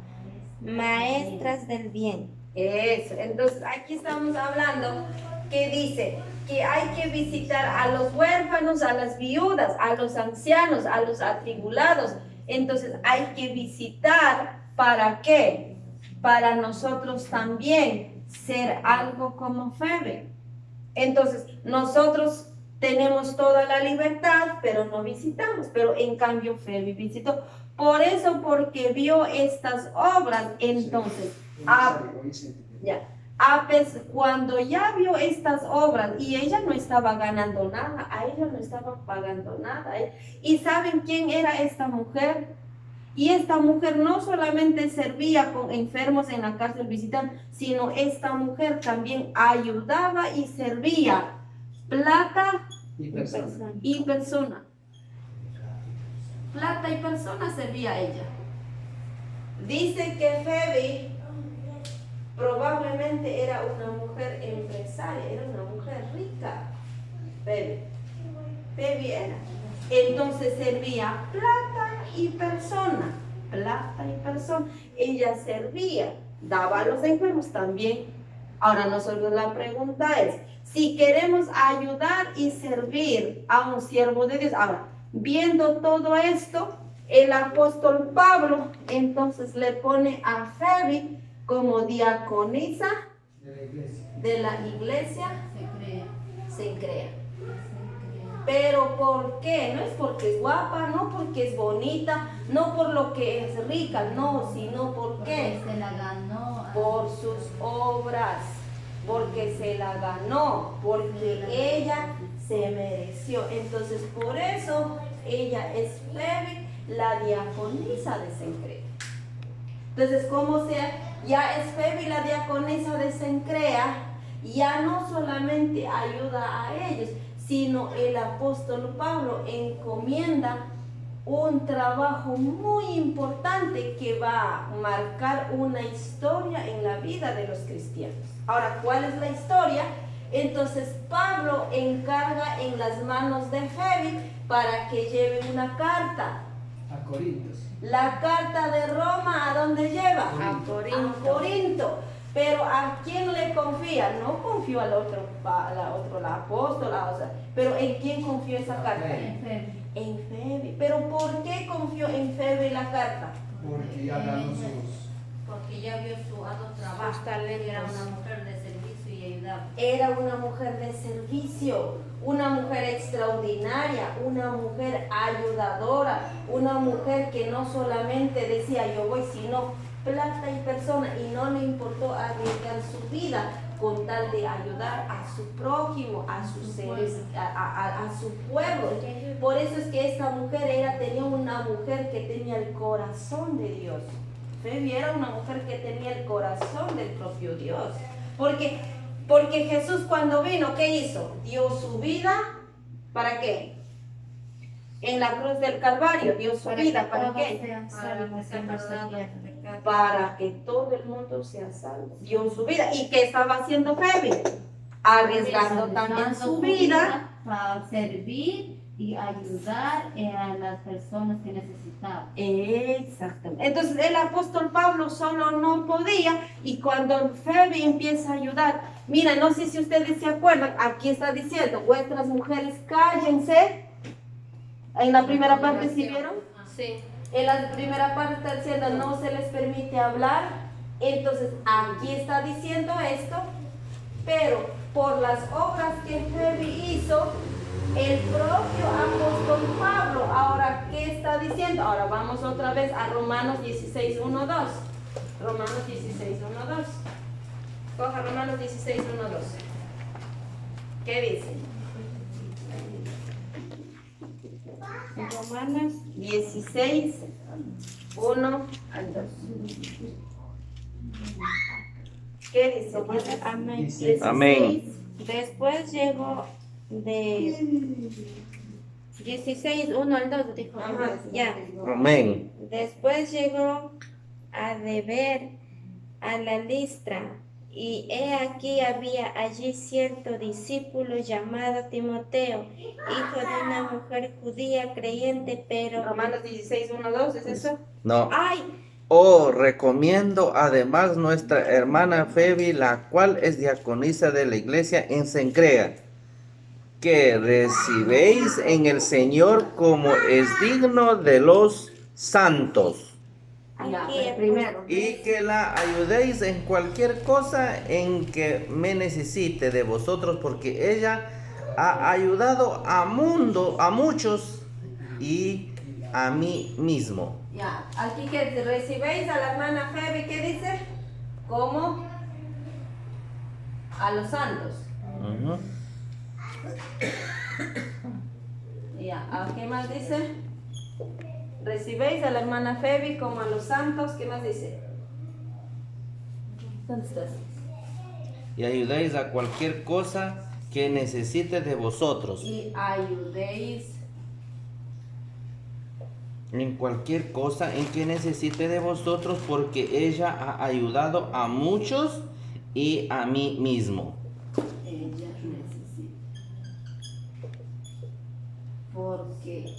maestras del bien. Eso, entonces aquí estamos hablando que dice que hay que visitar a los huérfanos, a las viudas, a los ancianos, a los atribulados. Entonces hay que visitar, ¿para qué? Para nosotros también ser algo como Febe. Entonces nosotros tenemos toda la libertad, pero no visitamos. Pero en cambio Febe visitó. Por eso, porque vio estas obras, entonces, cuando ya vio estas obras y ella no estaba ganando nada, a ella no estaba pagando nada. ¿Y saben quién era esta mujer? Y esta mujer no solamente servía con enfermos en la cárcel visitando, sino esta mujer también ayudaba y servía plata y persona. plata y personas servía ella? Dice que Febi probablemente era una mujer empresaria, era una mujer rica. Febi era. Entonces servía plata y persona. Plata y persona. Ella servía, daba a los enfermos también. Ahora nosotros la pregunta es, si queremos ayudar y servir a un siervo de Dios, ahora, viendo todo esto, el apóstol Pablo entonces le pone a Febi como diaconisa de la iglesia Cencrea. Pero ¿por qué? No es porque es guapa, no porque es bonita, no por lo que es rica, no, sino ¿por qué? Se la ganó. Por sus obras, porque se la ganó, porque ella se mereció. Entonces por eso ella es Febi, la diaconisa de Cencrea. Entonces, como sea, ya es Febi la diaconisa de Cencrea, ya no solamente ayuda a ellos, sino el apóstol Pablo encomienda un trabajo muy importante que va a marcar una historia en la vida de los cristianos. Ahora, ¿cuál es la historia? Entonces Pablo encarga en las manos de Febi para que lleve una carta. A Corintios. La carta de Roma, ¿a dónde lleva? A Corinto. A Corinto. Pero ¿a quién le confía? No confió al otro, la apóstola, o sea, pero ¿en quién confió esa carta? En Febi. En Febi. ¿Pero por qué confió en Febi la carta? Porque ya ganó sus... Porque ya vio su arduo trabajo. Sus talentos. Era una mujer de servicio y ayudaba. Era una mujer de servicio, una mujer extraordinaria, una mujer ayudadora, una mujer que no solamente decía yo voy, sino plata y persona, y no le importó arriesgar su vida con tal de ayudar a su prójimo, a sus seres, a su pueblo. Por eso es que esta mujer tenía una mujer que tenía el corazón de Dios. Febi era una mujer que tenía el corazón del propio Dios. Porque Jesús cuando vino, ¿qué hizo? Dio su vida, ¿para qué? En la cruz del Calvario dio su vida, ¿para qué? Para que todo el mundo sea salvo. Dio su vida. ¿Y qué estaba haciendo Febi? Arriesgando también su vida para servir y ayudar a las personas que necesitaban. Exactamente. Entonces el apóstol Pablo solo no podía, y cuando Febi empieza a ayudar, mira, no sé si ustedes se acuerdan, aquí está diciendo, vuestras mujeres cállense. En la primera parte, ¿sí vieron? Sí. En la primera parte está diciendo no se les permite hablar. Entonces aquí está diciendo esto, pero por las obras que Febi hizo, el propio apóstol Pablo, ahora, ¿qué está diciendo? Ahora vamos otra vez a Romanos 16, 1, 2. Romanos 16, 1, 2. Coja Romanos 16, 1, 2. ¿Qué dice? Romanos 16, 1 al 2. ¿Qué dice? Amén. 16. Amén. Después llegó de 16, 1 al 2, dijo. Ajá. Ya. Amén. Después llegó a deber a la Listra, y he aquí había allí cierto discípulo llamado Timoteo, hijo de una mujer judía creyente, pero... Romanos 16, 1, 2, ¿es eso? No. ¡Ay! Oh, recomiendo además nuestra hermana Febi, la cual es diaconisa de la iglesia en Cencrea, que recibéis en el Señor como es digno de los santos, Ya, Aquí, primero. y que la ayudéis en cualquier cosa en que me necesite de vosotros, porque ella ha ayudado a muchos y a mí mismo. Ya, aquí que recibéis a la hermana Febi, ¿qué dice? ¿Cómo? A los santos. Ujú. Ya, ¿qué más dice? Recibéis a la hermana Febi como a los santos. ¿Qué más dice? ¿Dónde estás? Y ayudéis a cualquier cosa que necesite de vosotros. Y ayudéis en cualquier cosa en que necesite de vosotros, porque ella ha ayudado a muchos y a mí mismo. Ella necesita. Porque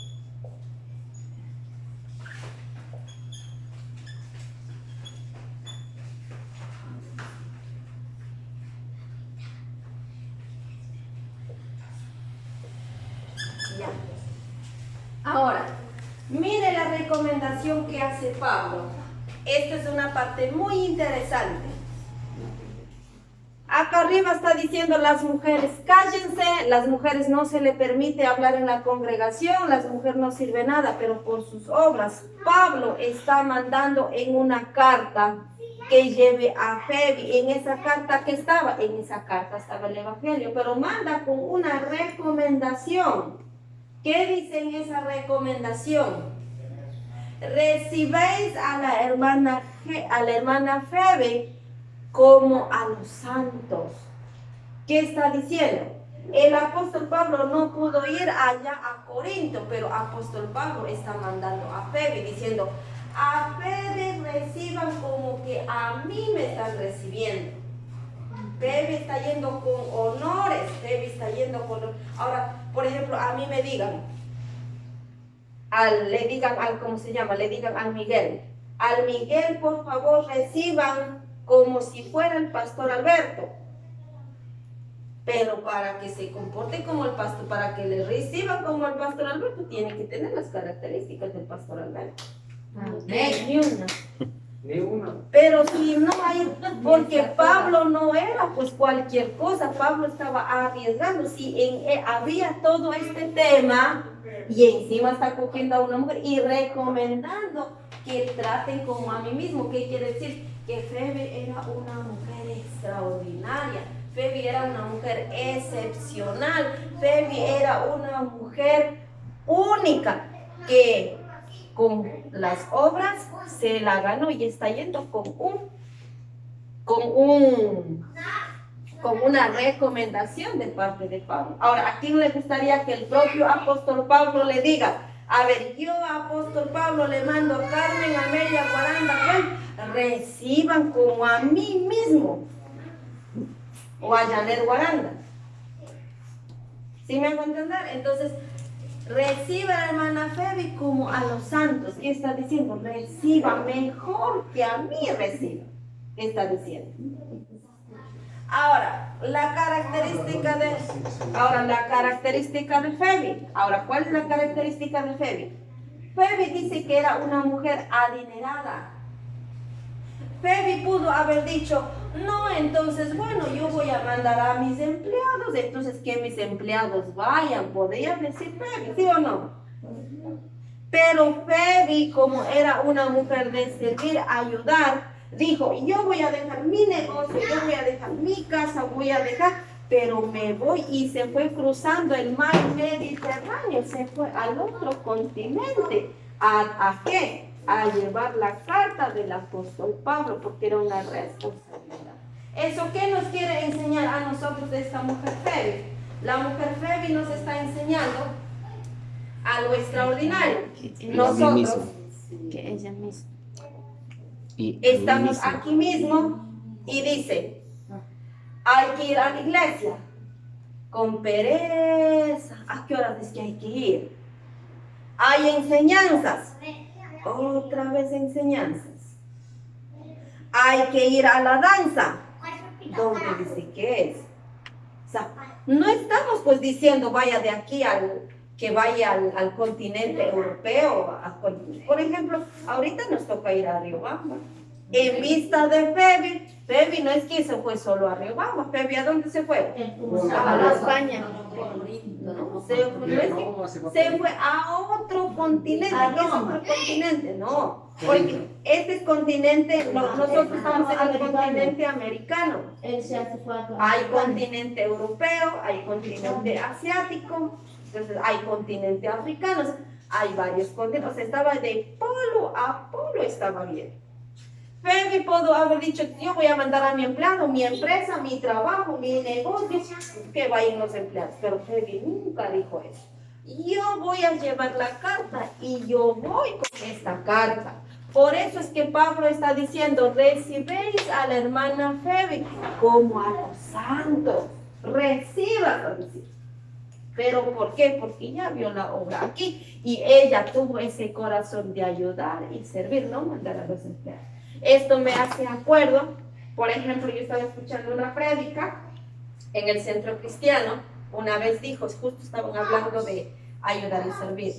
Ya. Ahora, mire la recomendación que hace Pablo. Esta es una parte muy interesante. Acá arriba está diciendo las mujeres, cállense, las mujeres no se le permite hablar en la congregación, las mujeres no sirven nada, pero por sus obras. Pablo está mandando en una carta que lleve a Febe. En esa carta que estaba, en esa carta estaba el evangelio, pero manda con una recomendación. ¿Qué dice en esa recomendación? Recibéis a la hermana Febe como a los santos. ¿Qué está diciendo? El apóstol Pablo no pudo ir allá a Corinto, pero apóstol Pablo está mandando a Febe diciendo, a Febe reciban como que a mí me están recibiendo. Febe está yendo con honores, Febe está yendo con... Ahora, por ejemplo, a mí me digan, le digan al Miguel, por favor reciban como si fuera el pastor Alberto. Pero para que se comporte como el pastor, para que le reciban como el pastor Alberto, tiene que tener las características del pastor Alberto. Ni una. Ni una. Pero si no hay, porque Pablo no era pues cualquier cosa, Pablo estaba arriesgando, si había todo este tema y encima está cogiendo a una mujer y recomendando que traten como a mí mismo. ¿Qué quiere decir? Que Febe era una mujer extraordinaria, Febe era una mujer excepcional, Febe era una mujer única que con las obras se la ganó y está yendo con una recomendación de parte de Pablo. Ahora, ¿a quién le gustaría que el propio apóstol Pablo le diga? A ver, yo apóstol Pablo le mando a Carmen, Amelia, Guaranda, Juan, reciban como a mí mismo, o a Janet Guaranda. ¿Sí me hago entender? Entonces, reciba a la hermana Febe como a los santos. ¿Qué está diciendo? Reciba mejor que a mí reciba. ¿Qué está diciendo? Ahora, la característica de Febe. Ahora, ¿cuál es la característica de Febe? Febe dice que era una mujer adinerada. Febe pudo haber dicho, no, entonces, bueno, yo voy a mandar a mis empleados, entonces que mis empleados vayan, podría decir Febe, ¿sí o no? Pero Febe, como era una mujer de servir, ayudar, dijo, yo voy a dejar mi negocio, yo voy a dejar mi casa, voy a dejar, pero me voy, y se fue cruzando el mar Mediterráneo, se fue al otro continente. ¿A qué? A llevar la carta del apóstol Pablo, porque era una responsabilidad. ¿Eso qué nos quiere enseñar a nosotros de esta mujer Febe? La mujer Febe nos está enseñando algo extraordinario. Nosotros, Que ella misma. estamos aquí mismo y dice, hay que ir a la iglesia con pereza. ¿A qué horas es que hay que ir? Hay enseñanzas, otra vez enseñanzas. Hay que ir a la danza. ¿Dónde dice que es? O sea, no estamos pues diciendo vaya de aquí que vaya al continente europeo. Por ejemplo, ahorita nos toca ir a Riobamba. En vista de Febe, Febe no es que se fue solo a Riobamba. Febe, ¿a dónde se fue? A España. No, se fue a otro continente. ¿Qué es otro continente? No, porque este es continente, nosotros estamos en el continente americano. Hay continente europeo, hay continente asiático, entonces hay continente africano, hay varios continentes. O sea, estaba de polo a polo, estaba bien. Febe pudo haber dicho, yo voy a mandar a mi empleado, mi empresa, mi trabajo, mi negocio, que vayan los empleados. Pero Febe nunca dijo eso. yo voy a llevar la carta y yo voy con esta carta. Por eso es que Pablo está diciendo, recibéis a la hermana Febe como a los santos. Recíbalo, decir. ¿Pero por qué? Porque ya vio la obra aquí y ella tuvo ese corazón de ayudar y servir, no mandar a los empleados. Esto me hace acuerdo, por ejemplo, yo estaba escuchando una prédica en el centro cristiano, una vez dijo, justo estaban hablando de ayudar y servir.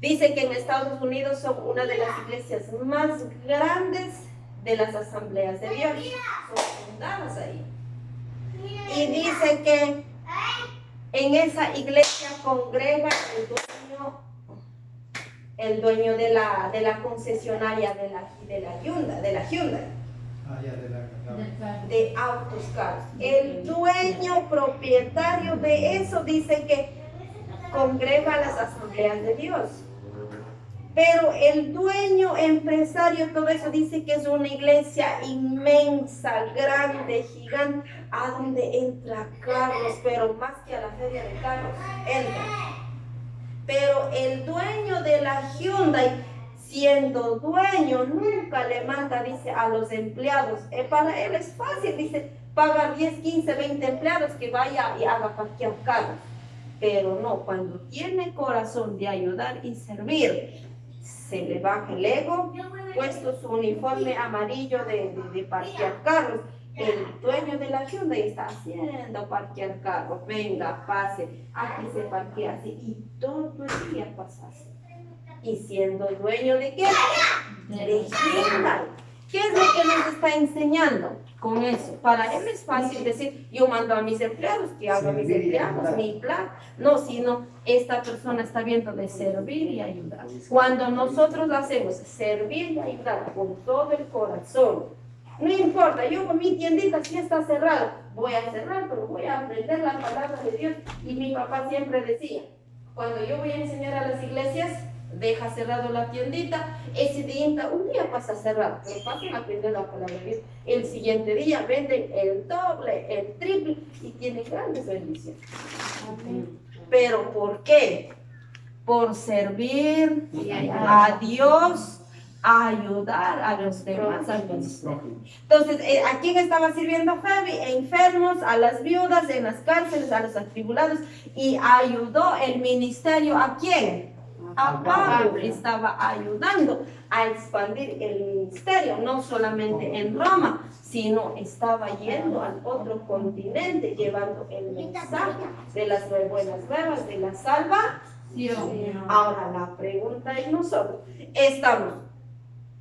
Dice que en Estados Unidos son una de las iglesias más grandes de las asambleas de Dios, son fundadas ahí. Y dice que en esa iglesia congrega el dueño de la concesionaria de la Hyundai. De autos caros. El dueño propietario de eso dice que congrega las asambleas de Dios. Pero el dueño empresario, todo eso dice que es una iglesia inmensa, grande, gigante, a donde entra carros, pero más que a la feria de carros, entra. Pero el dueño de la Hyundai, siendo dueño, nunca le manda, dice, a los empleados. Para él es fácil, dice, pagar 10, 15, 20 empleados que vaya y haga parquear carros. Pero no, cuando tiene corazón de ayudar y servir, se le baja el ego, puesto su uniforme amarillo de parquear carros. El dueño de la Hyundai está haciendo parquear carros. Venga, pase, aquí se parquea así. Y todo el día pasa así. Y siendo dueño de qué? De Hyundai. ¿Qué es lo que nos está enseñando con eso? Para él es fácil decir, yo mando a mis empleados, que hagan mis empleados, mi plan. No, sino esta persona está viendo de servir y ayudar. Cuando nosotros hacemos servir y ayudar con todo el corazón, no importa, yo con mi tiendita si está cerrada, voy a cerrar, pero voy a aprender la palabra de Dios. Y mi papá siempre decía, cuando yo voy a enseñar a las iglesias, deja cerrado la tiendita, ese día, un día pasa cerrado, pero pasan a aprender la palabra de Dios. El siguiente día venden el doble, el triple y tienen grandes bendiciones. ¿Pero por qué? Por servir a Dios, a ayudar a los demás. Entonces, ¿a quién estaba sirviendo Febe? Enfermos, a las viudas, en las cárceles, a los atribulados, y ayudó el ministerio. ¿A quién? A Pablo. Estaba ayudando a expandir el ministerio, no solamente en Roma, sino estaba yendo al otro continente, llevando el mensaje de las buenas nuevas, de la salvación. Ahora la pregunta es nosotros, ¿estamos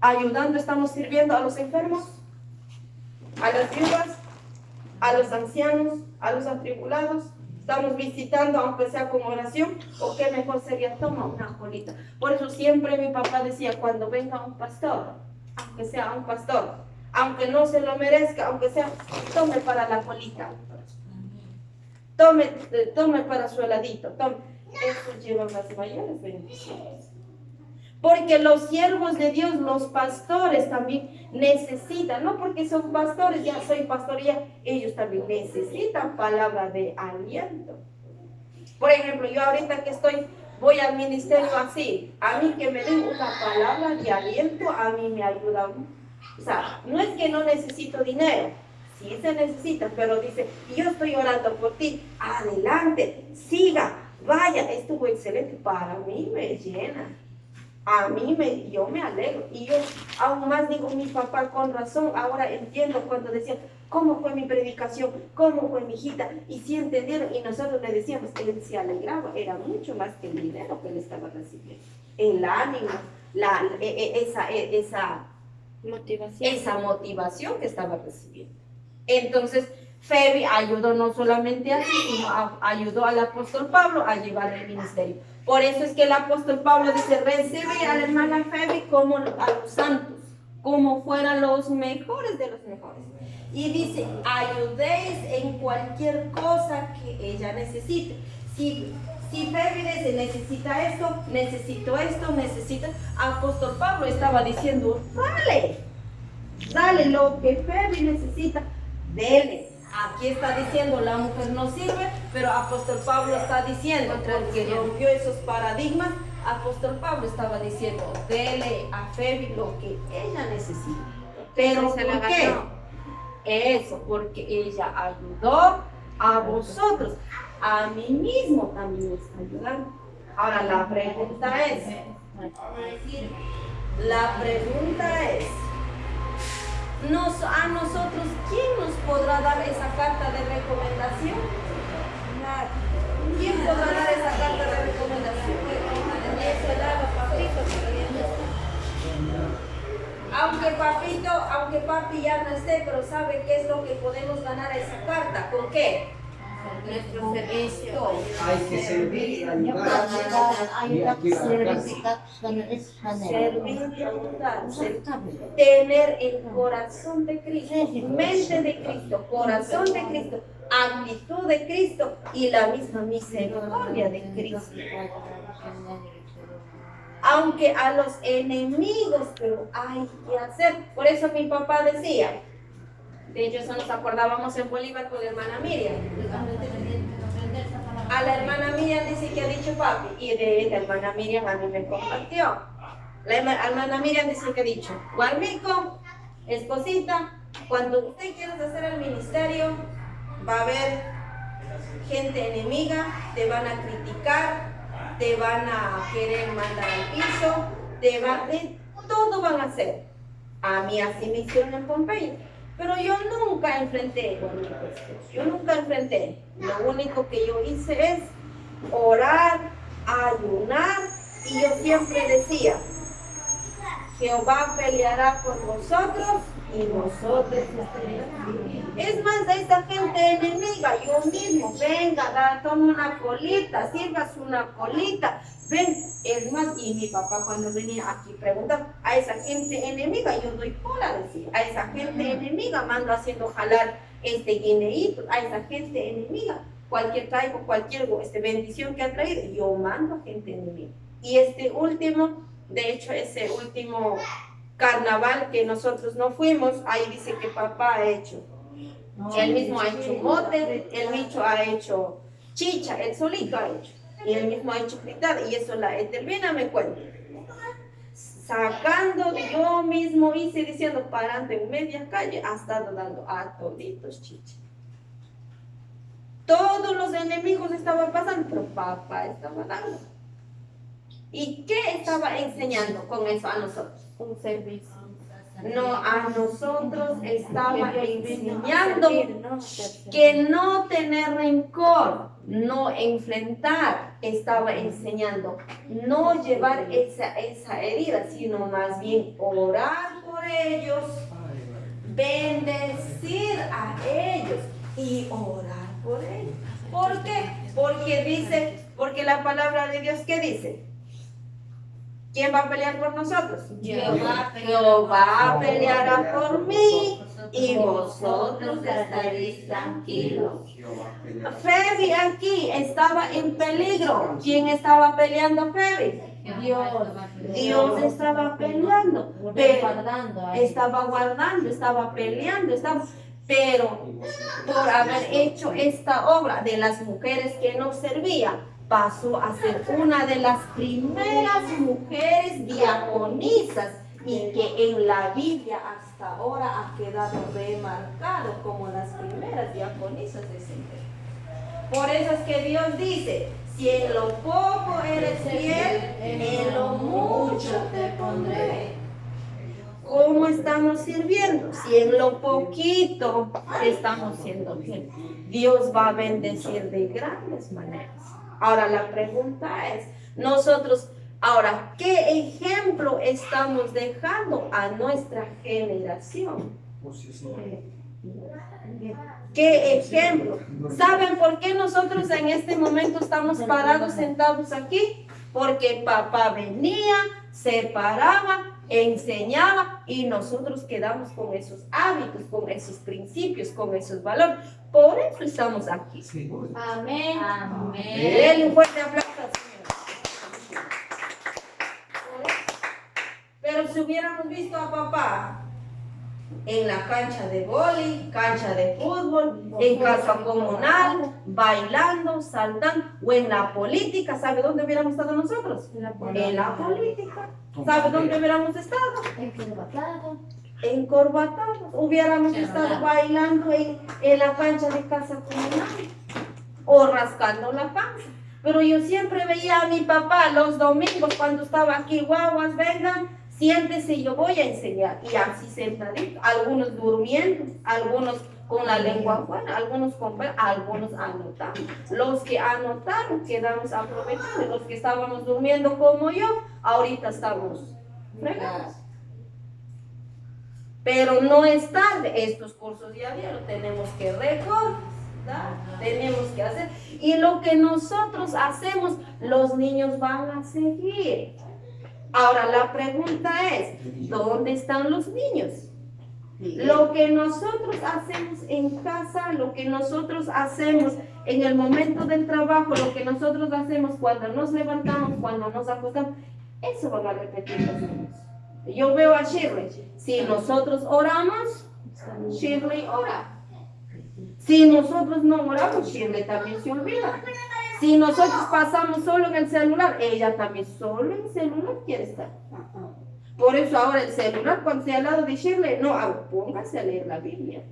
ayudando, estamos sirviendo a los enfermos, a las viudas, a los ancianos, a los atribulados? Estamos visitando, aunque sea con oración, o qué mejor sería, toma una colita. Por eso siempre mi papá decía, cuando venga un pastor, aunque sea un pastor, aunque no se lo merezca, aunque sea, tome para la colita, tome para su heladito, tome. Eso lleva las mayores bendiciones. Porque los siervos de Dios, los pastores también necesitan, no porque son pastores, ya soy pastoría, ellos también necesitan palabra de aliento. Por ejemplo, yo ahorita que voy al ministerio así, a mí que me den una palabra de aliento, a mí me ayuda. O sea, no es que no necesito dinero, sí se necesita, pero dice, yo estoy orando por ti, adelante, siga, vaya, estuvo excelente, para mí me llena. Yo me alegro, y yo aún más digo, mi papá con razón, ahora entiendo cuando decía, ¿cómo fue mi predicación? ¿Cómo fue mi hijita? Y sí entendieron, y nosotros le decíamos, él se alegraba, era mucho más que el dinero que él estaba recibiendo. El ánimo, esa motivación que estaba recibiendo. Entonces, Febe ayudó no solamente a sí, sino ayudó al apóstol Pablo a llevar el ministerio. Por eso es que el apóstol Pablo dice, recibe a la hermana Febe como a los santos, como fueran los mejores de los mejores. Y dice, ayudéis en cualquier cosa que ella necesite. Si Febe dice, necesita esto, necesito, apóstol Pablo estaba diciendo, dale lo que Febe necesita, dele. Aquí está diciendo, la mujer no sirve, Pero apóstol Pablo está diciendo, porque rompió esos paradigmas, apóstol Pablo estaba diciendo, dele a Febi lo que ella necesita. Pero Se la ¿por qué? ganó. Eso, porque ella ayudó a vosotros. A mí mismo también me está ayudando. Ahora la pregunta es, a nosotros, ¿quién nos podrá dar esa carta de recomendación? ¿Quién podrá dar esa carta de recomendación? Aunque papi ya no esté, pero sabe qué es lo que podemos ganar a esa carta. ¿Con qué? Nuestro servicio. Hay que servir y ayudar. Y hay que Servir y ayudar. Tener el corazón de Cristo, mente de Cristo, corazón de Cristo, actitud de Cristo y la misma misericordia de Cristo. Aunque a los enemigos, pero hay que hacer. Por eso mi papá decía, de hecho eso nos acordábamos en Bolívar con la hermana Miriam. A la hermana Miriam dice que ha dicho papi, y de la hermana Miriam a mí me compartió. La hermana Miriam dice que ha dicho, Guarmico, esposita, cuando usted quiera hacer el ministerio, va a haber gente enemiga, te van a criticar, te van a querer mandar al piso, todo van a hacer. A mí así me hicieron en Pompeya. Pero yo nunca enfrenté, Lo único que yo hice es orar, ayunar, y yo siempre decía, Jehová peleará por vosotros y nosotros estaremos. Es más, de esa gente enemiga, yo mismo, venga, toma una colita, sirvas una colita, ven. Es más, y mi papá cuando venía aquí preguntaba, a esa gente enemiga yo doy cola, decía, a esa gente enemiga mando haciendo jalar guineíto, a esa gente enemiga, cualquier bendición que ha traído, yo mando a gente enemiga. Y ese último carnaval que nosotros no fuimos, ahí dice que papá ha hecho. Él mismo ha hecho mote, él mismo ha hecho chicha, él solito ha hecho. Y él mismo ha hecho fritada, y eso la Etelvina me cuenta. Sacando, yo mismo hice diciendo, parando en media calle, ha estado dando a toditos chicha. Todos los enemigos estaban pasando, pero papá estaba dando. ¿Y qué estaba enseñando con eso a nosotros? Un servicio. No, a nosotros estaba enseñando que no tener rencor, no enfrentar, estaba enseñando no llevar esa herida, sino más bien orar por ellos, bendecir a ellos y orar por ellos. ¿Por qué? Porque la palabra de Dios, ¿qué dice? ¿Quién va a pelear por nosotros? Jehová peleará por mí y vosotros estaréis tranquilos. Febi aquí estaba en peligro. ¿Quién estaba peleando, Febi? Dios estaba peleando. Estaba guardando, estaba peleando, pero por haber hecho esta obra de las mujeres que nos servían, pasó a ser una de las primeras mujeres diaconisas, y que en la Biblia hasta ahora ha quedado remarcado como las primeras diaconisas de ese tiempo. Por eso es que Dios dice, si en lo poco eres fiel, en lo mucho te pondré. ¿Cómo estamos sirviendo? Si en lo poquito estamos siendo fieles, Dios va a bendecir de grandes maneras. Ahora la pregunta es, ¿qué ejemplo estamos dejando a nuestra generación? ¿Qué ejemplo? ¿Saben por qué nosotros en este momento estamos parados, sentados aquí? Porque papá venía, se paraba, enseñaba, y nosotros quedamos con esos hábitos, con esos principios, con esos valores. Por eso estamos aquí. Amén. Denle un fuerte aplauso al Señor. Pero si hubiéramos visto a papá en la cancha de vóley, cancha de fútbol, en casa comunal, bailando, saltando, o en la política. ¿Sabe dónde hubiéramos estado nosotros? En la política. ¿Sabe dónde hubiéramos estado? Encorbatados. Hubiéramos estado bailando en la cancha de casa comunal o rascando la panza. Pero yo siempre veía a mi papá los domingos cuando estaba aquí, guaguas, vengan, siéntese, yo voy a enseñar. Y así sentadito, algunos durmiendo, algunos con la lengua afuera, algunos algunos anotando. Los que anotaron quedamos aprovechando, los que estábamos durmiendo como yo, ahorita estamos fregados. Pero no es tarde, estos cursos diarios tenemos que recordar. Tenemos que hacer, y lo que nosotros hacemos, los niños van a seguir. Ahora la pregunta es, ¿dónde están los niños? Lo que nosotros hacemos en casa, lo que nosotros hacemos en el momento del trabajo, lo que nosotros hacemos cuando nos levantamos, cuando nos acostamos, eso van a repetir los niños. Yo veo a Shirley, si nosotros oramos, Shirley ora. Si nosotros no oramos, Shirley también se olvida. Si nosotros pasamos solo en el celular, ella también solo en el celular quiere estar. Por eso ahora el celular, cuando sea al lado de Shirley, no, póngase a leer la Biblia.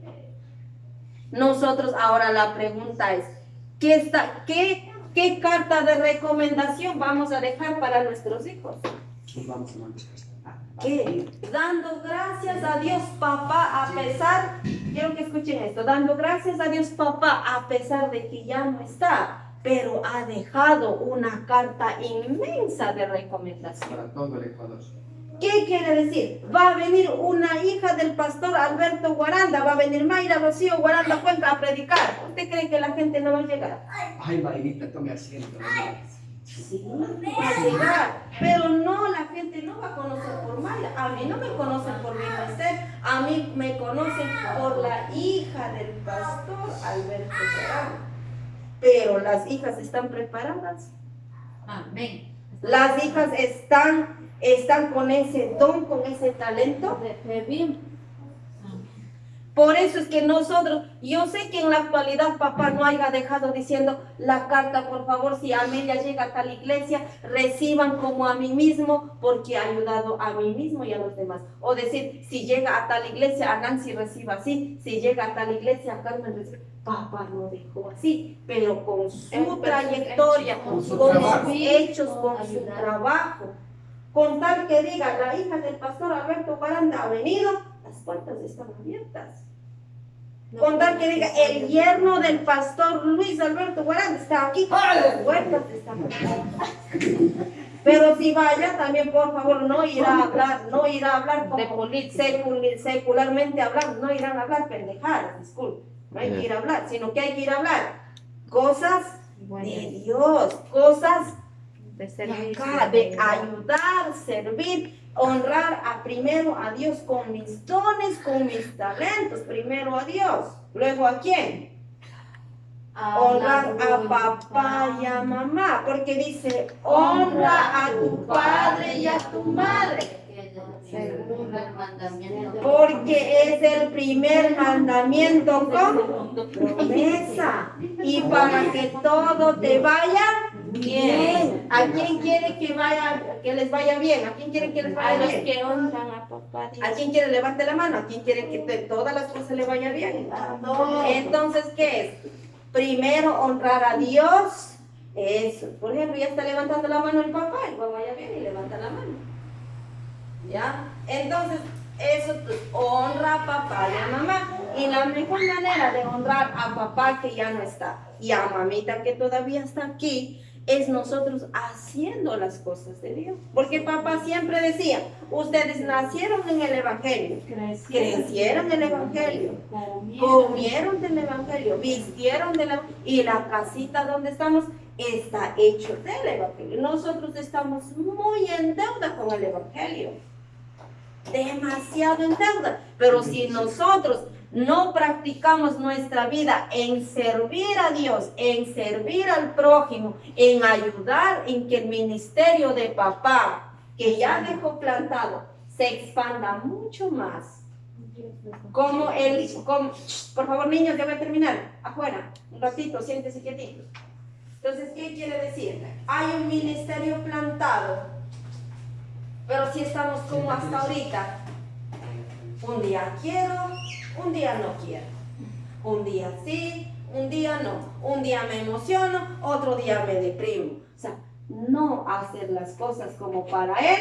Nosotros ahora la pregunta es, ¿qué carta de recomendación vamos a dejar para nuestros hijos? ¿Qué? Dando gracias a Dios, papá, a pesar, quiero que escuchen esto, dando gracias a Dios, papá, a pesar de que ya no está, pero ha dejado una carta inmensa de recomendación. Para todo el Ecuador. ¿Qué quiere decir? Va a venir una hija del pastor Alberto Guaranda, va a venir Mayra Rocío Guaranda Cuenca a predicar. ¿Usted cree que la gente no va a llegar? Ay, Mayrita, tome asiento. Sí, va a llegar, pero no, la gente no va a conocer por Mayra. A mí no me conocen por mi Esther, a mí me conocen por la hija del pastor Alberto Guaranda. Pero las hijas están preparadas. Amén. Las hijas están con ese don, con ese talento. Por eso es que nosotros, yo sé que en la actualidad papá no haya dejado diciendo la carta, por favor, si Amelia llega a tal iglesia, reciban como a mí mismo, porque ha ayudado a mí mismo y a los demás. O decir, si llega a tal iglesia, a Nancy reciba así, si llega a tal iglesia, a Carmen reciba. Papá no dejó así, pero con su trayectoria, con sus hechos, con su trabajo. Con tal que diga, la hija del pastor Alberto Guaranda ha venido, las puertas están abiertas. Con tal que diga, el yerno del pastor Luis Alberto Guaranda está aquí, las puertas están abiertas. Pero si vaya, también por favor, no irá a hablar como secularmente hablar, no irán a hablar pendejadas, disculpe. No hay que ir a hablar, sino que hay que ir a hablar cosas de Dios, cosas de ayudar, servir, honrar primero a Dios con mis dones, con mis talentos, primero a Dios, luego ¿a quién? Honrar a papá y a mamá, porque dice, honra a tu padre y a tu madre. Porque es el primer mandamiento con promesa. Y para que todo te vaya bien. ¿A quién quiere que les vaya bien? ¿A quién quiere que les vaya bien? A los que honran a papá. ¿A quién quiere levante la mano? ¿A quién quiere que todas las cosas le vaya bien? Entonces, ¿qué es? Primero honrar a Dios. Eso. Por ejemplo, ya está levantando la mano el papá, el papá vaya bien y levanta la mano. ¿Ya? Entonces, eso honra a papá y a mamá. Y la mejor manera de honrar a papá que ya no está y a mamita que todavía está aquí es nosotros haciendo las cosas de Dios. Porque papá siempre decía, ustedes nacieron en el Evangelio, crecieron en el Evangelio, comieron del Evangelio, vistieron del Evangelio, y la casita donde estamos está hecho del Evangelio. Nosotros estamos muy en deuda con el Evangelio, demasiado en deuda, pero si nosotros no practicamos nuestra vida en servir a Dios, en servir al prójimo, en ayudar en que el ministerio de papá, que ya dejó plantado, se expanda mucho más, Por favor, niños, ya voy a terminar. Afuera, un ratito, siéntese quietitos. Entonces, ¿qué quiere decir? Hay un ministerio plantado, pero si estamos como hasta ahorita. Un día quiero, un día no quiero. Un día sí, un día no. Un día me emociono, otro día me deprimo. O sea, no hacer las cosas como para Él,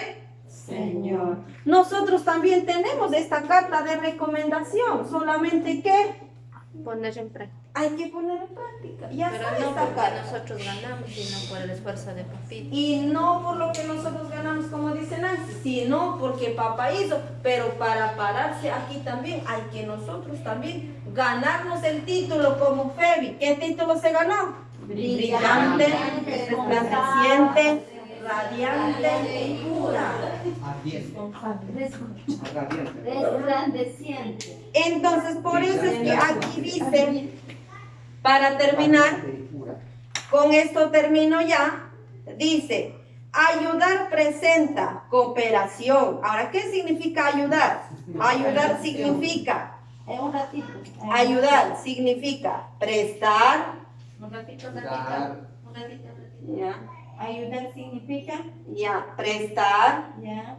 Señor. Nosotros también tenemos esta carta de recomendación, solamente que Poner en práctica. hay que poner en práctica. Ya Pero está no esta porque carta. nosotros ganamos, sino por el esfuerzo de papito. Y no por lo que nosotros ganamos, como dice Nancy, sino porque papá hizo. Pero para pararse aquí también hay que nosotros también ganarnos el título como Febi. ¿Qué título se ganó? Brillante, resplandeciente, radiante y pura. Ardiente. Ardiente. Resplandeciente. Entonces, por eso es que aquí dice, para terminar, con esto termino ya, dice, ayudar presenta cooperación. Ahora, ¿qué significa ayudar? Ayudar significa, Un ratito. ayudar significa prestar, Un ratito, Dar. Un ratito. ya, Ayudar significa, ya, prestar, ya,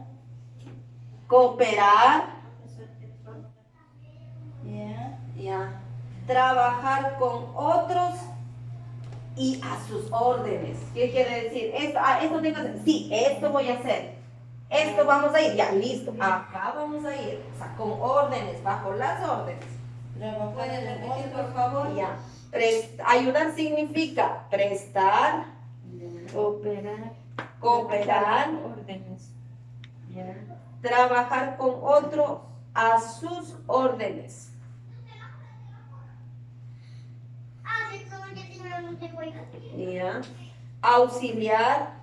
cooperar, ya, ya, trabajar con otros y a sus órdenes. ¿Qué quiere decir? Esto tengo que hacer. Sí, esto voy a hacer. Esto vamos a ir. Ya, listo. Acá vamos a ir. O sea, con órdenes, bajo las órdenes. ¿Puedes repetir, por favor? Ya. Ayudar significa prestar, Cooperar. cooperar, Órdenes. trabajar con otros a sus órdenes. Ya. Auxiliar,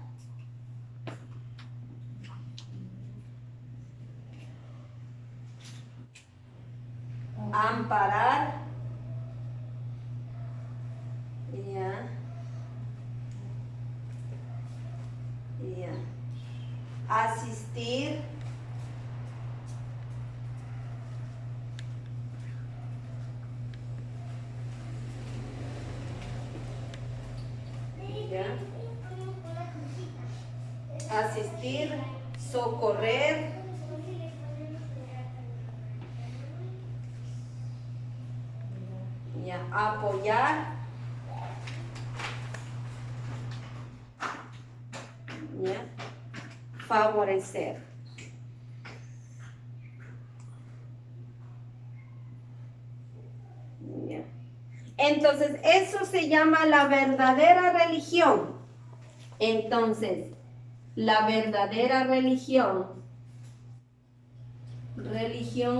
amparar, ya, ya, asistir, ya, asistir, socorrer, ya, apoyar, ya, favorecer. Ya. Entonces, eso se llama la verdadera religión. Entonces, la verdadera religión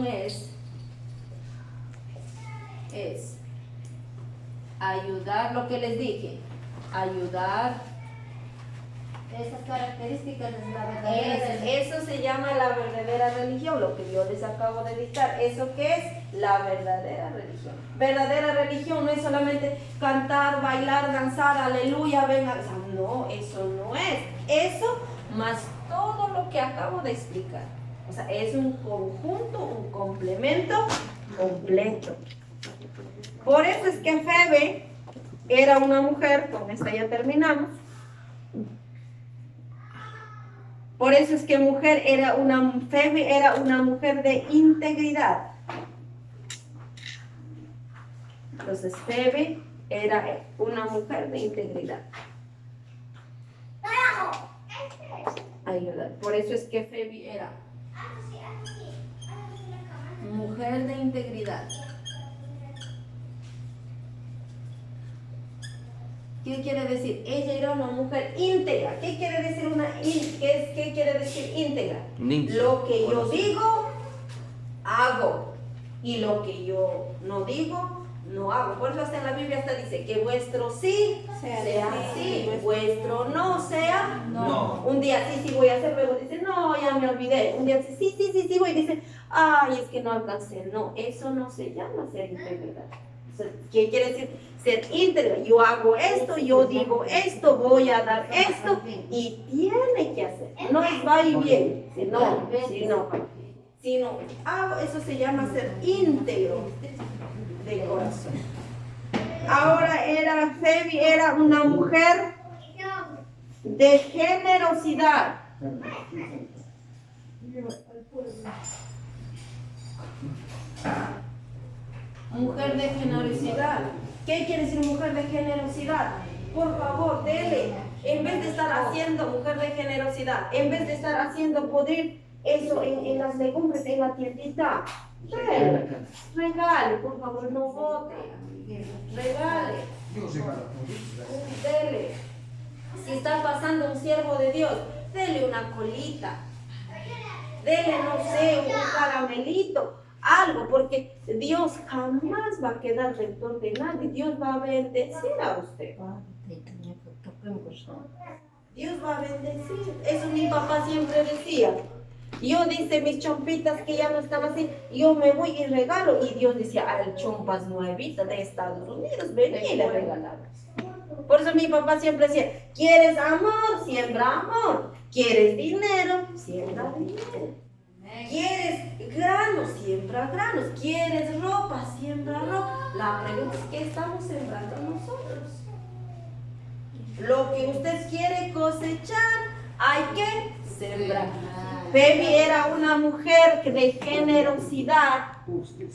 es ayudar, lo que les dije, ayudar. Esas características de la verdadera Eso se llama la verdadera religión, lo que yo les acabo de dictar. ¿Eso qué es? La verdadera religión. Verdadera religión no es solamente cantar, bailar, danzar, aleluya, venga. O sea, no, eso no es. Eso más todo lo que acabo de explicar. O sea, es un conjunto, un complemento completo. Por eso es que Febe era una mujer, con esta ya terminamos. Por eso es que Febe era una mujer de integridad. Entonces Febe era una mujer de integridad. Ayudar. Por eso es que Febe era mujer de integridad. ¿Qué quiere decir? Ella era una mujer íntegra. ¿Qué quiere decir qué quiere decir íntegra? Limpio. Lo que yo digo, hago. Y lo que yo no digo, no hago. Por eso hasta en la Biblia hasta dice que vuestro sí sea sí, vuestro no sea No. Un día sí voy a hacer, luego dice, no, ya me olvidé. Un día sí voy y dice, ay, es que no alcancé. No, eso no se llama ser integridad. ¿Qué quiere decir? Ser íntegra. Yo hago esto, yo digo esto, voy a dar esto y tiene que hacer. No es va y viene, sino sino eso se llama ser íntegro de corazón. Ahora Febi era una mujer de generosidad. Mujer de generosidad. ¿Qué quiere decir mujer de generosidad? Por favor, dele. En vez de estar haciendo mujer de generosidad, en vez de estar haciendo podrir eso en las legumbres, en la tiendita, dele. Regale, por favor, no bote. Regale. Dele. Si está pasando un siervo de Dios, dele una colita. Dele, no sé, un caramelito. Algo, porque Dios jamás va a quedar rector de nadie. Dios va a bendecir a usted. Dios va a bendecir. Eso mi papá siempre decía. Yo dice mis chompitas que ya no están así, yo me voy y regalo. Y Dios decía, al chompas nuevitas de Estados Unidos, venía y le regalaba. Por eso mi papá siempre decía, ¿quieres amor? Siembra amor. ¿Quieres dinero? Siembra dinero. ¿Quieres granos? Siembra granos. ¿Quieres ropa? Siembra ropa. La pregunta es, ¿qué estamos sembrando nosotros? Lo que usted quiere cosechar, hay que sembrar. Febi era una mujer de generosidad.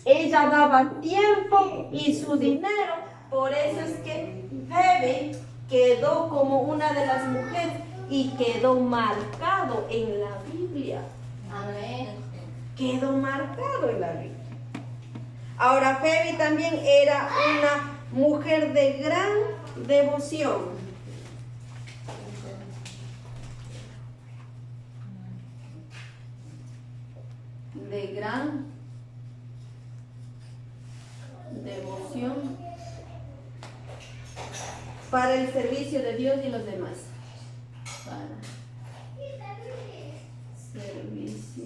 Ella daba tiempo y su dinero. Por eso es que Febi quedó como una de las mujeres y quedó marcado en la Biblia. Quedó marcado en la Biblia. Ahora, Febi también era una mujer de gran devoción. De gran devoción para el servicio de Dios y los demás. Para servicio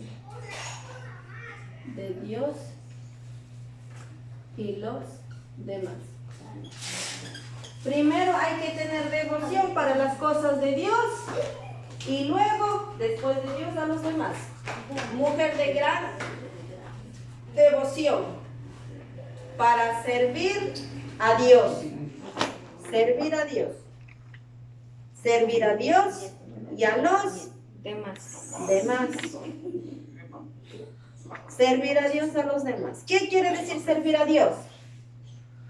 de Dios y los demás. Primero hay que tener devoción para las cosas de Dios y luego, después de Dios, a los demás. Mujer de gran devoción para servir a Dios. Servir a Dios. Servir a Dios y a los demás. Servir a Dios, a los demás. ¿Qué quiere decir servir a Dios?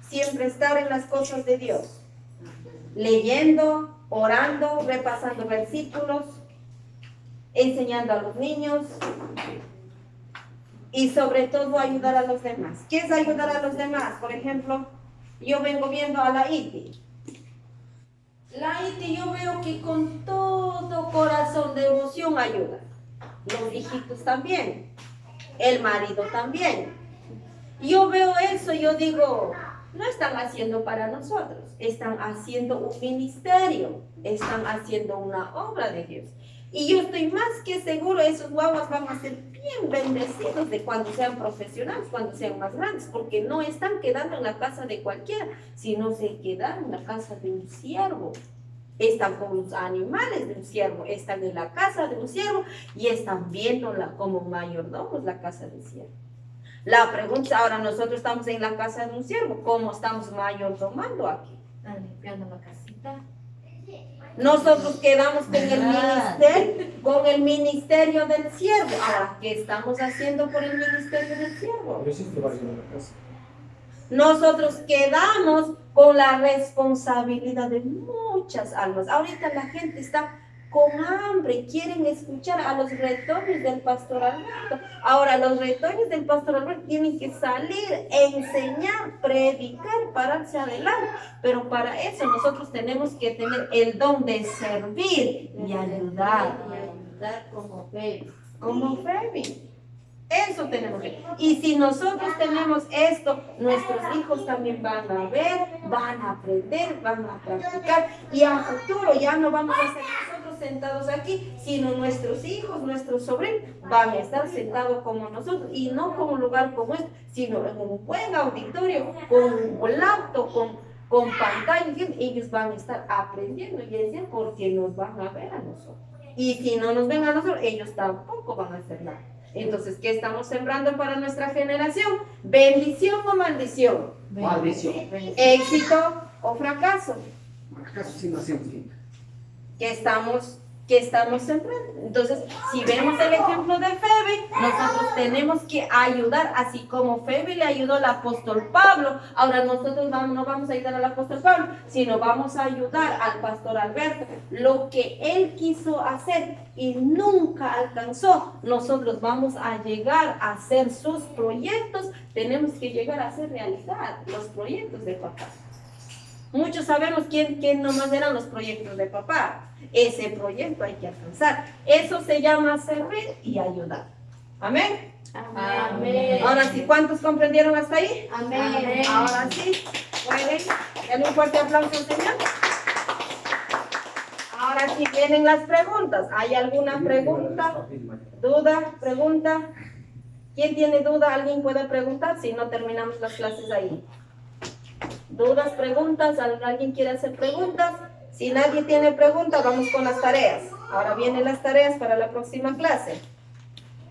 Siempre estar en las cosas de Dios. Leyendo, orando, repasando versículos, enseñando a los niños y sobre todo ayudar a los demás. ¿Qué es ayudar a los demás? Por ejemplo, yo vengo viendo a la Iti. La Iti yo veo que con todo corazón, devoción ayuda. Los hijitos también. El marido también. Yo veo eso, yo digo, no están haciendo para nosotros, están haciendo un ministerio, están haciendo una obra de Dios. Y yo estoy más que seguro, esos guaguas van a ser bien bendecidos de cuando sean profesionales, cuando sean más grandes, porque no están quedando en la casa de cualquiera, sino se quedaron en la casa de un siervo. Están con los animales de un siervo, están en la casa de un siervo y están viéndola como mayordomos la casa del siervo. La pregunta ahora, nosotros estamos en la casa de un siervo, ¿cómo estamos mayordomando aquí? Están limpiando la casita. Nosotros quedamos con el ministerio del siervo. Ahora, ¿qué estamos haciendo por el ministerio del siervo? Nosotros quedamos con la responsabilidad de muchas almas. Ahorita la gente está con hambre, quieren escuchar a los retoños del pastor Alberto. Ahora, los retoños del pastor Alberto tienen que salir, enseñar, predicar, pararse adelante. Pero para eso nosotros tenemos que tener el don de servir y ayudar. Como Febi. Como Febi. Eso tenemos que. Y si nosotros tenemos esto, nuestros hijos también van a ver, van a aprender, van a practicar. Y a futuro ya no vamos a ser nosotros sentados aquí, sino nuestros hijos, nuestros sobrinos van a estar sentados como nosotros. Y no con un lugar como este, sino en un buen auditorio, con un laptop, con pantalla. Ellos van a estar aprendiendo y enseñando porque nos van a ver a nosotros. Y si no nos ven a nosotros, ellos tampoco van a hacer nada. Entonces, ¿qué estamos sembrando para nuestra generación? ¿Bendición o maldición? Maldición. ¿Éxito o fracaso? ¿Acaso sí no hacemos bien? ¿Qué estamos sembrando? Entonces, si vemos el ejemplo de Febe, nosotros tenemos que ayudar, así como Febe le ayudó al apóstol Pablo. Ahora nosotros no vamos a ayudar al apóstol Pablo, sino vamos a ayudar al pastor Alberto. Lo que él quiso hacer y nunca alcanzó, nosotros vamos a llegar a hacer sus proyectos. Tenemos que llegar a hacer realidad los proyectos de papá. Muchos sabemos quién nomás eran los proyectos de papá. Ese proyecto hay que alcanzar. Eso se llama servir y ayudar. Amén. Amén. Ahora sí, ¿cuántos comprendieron hasta ahí? Amén. Ahora sí, pueden darle un fuerte aplauso al Señor. Ahora sí vienen las preguntas. ¿Hay alguna pregunta? ¿Duda? ¿Pregunta? ¿Quién tiene duda? ¿Alguien puede preguntar? Si no, terminamos las clases ahí. ¿Dudas, preguntas? ¿Alguien quiere hacer preguntas? Si nadie tiene preguntas, vamos con las tareas. Ahora vienen las tareas para la próxima clase.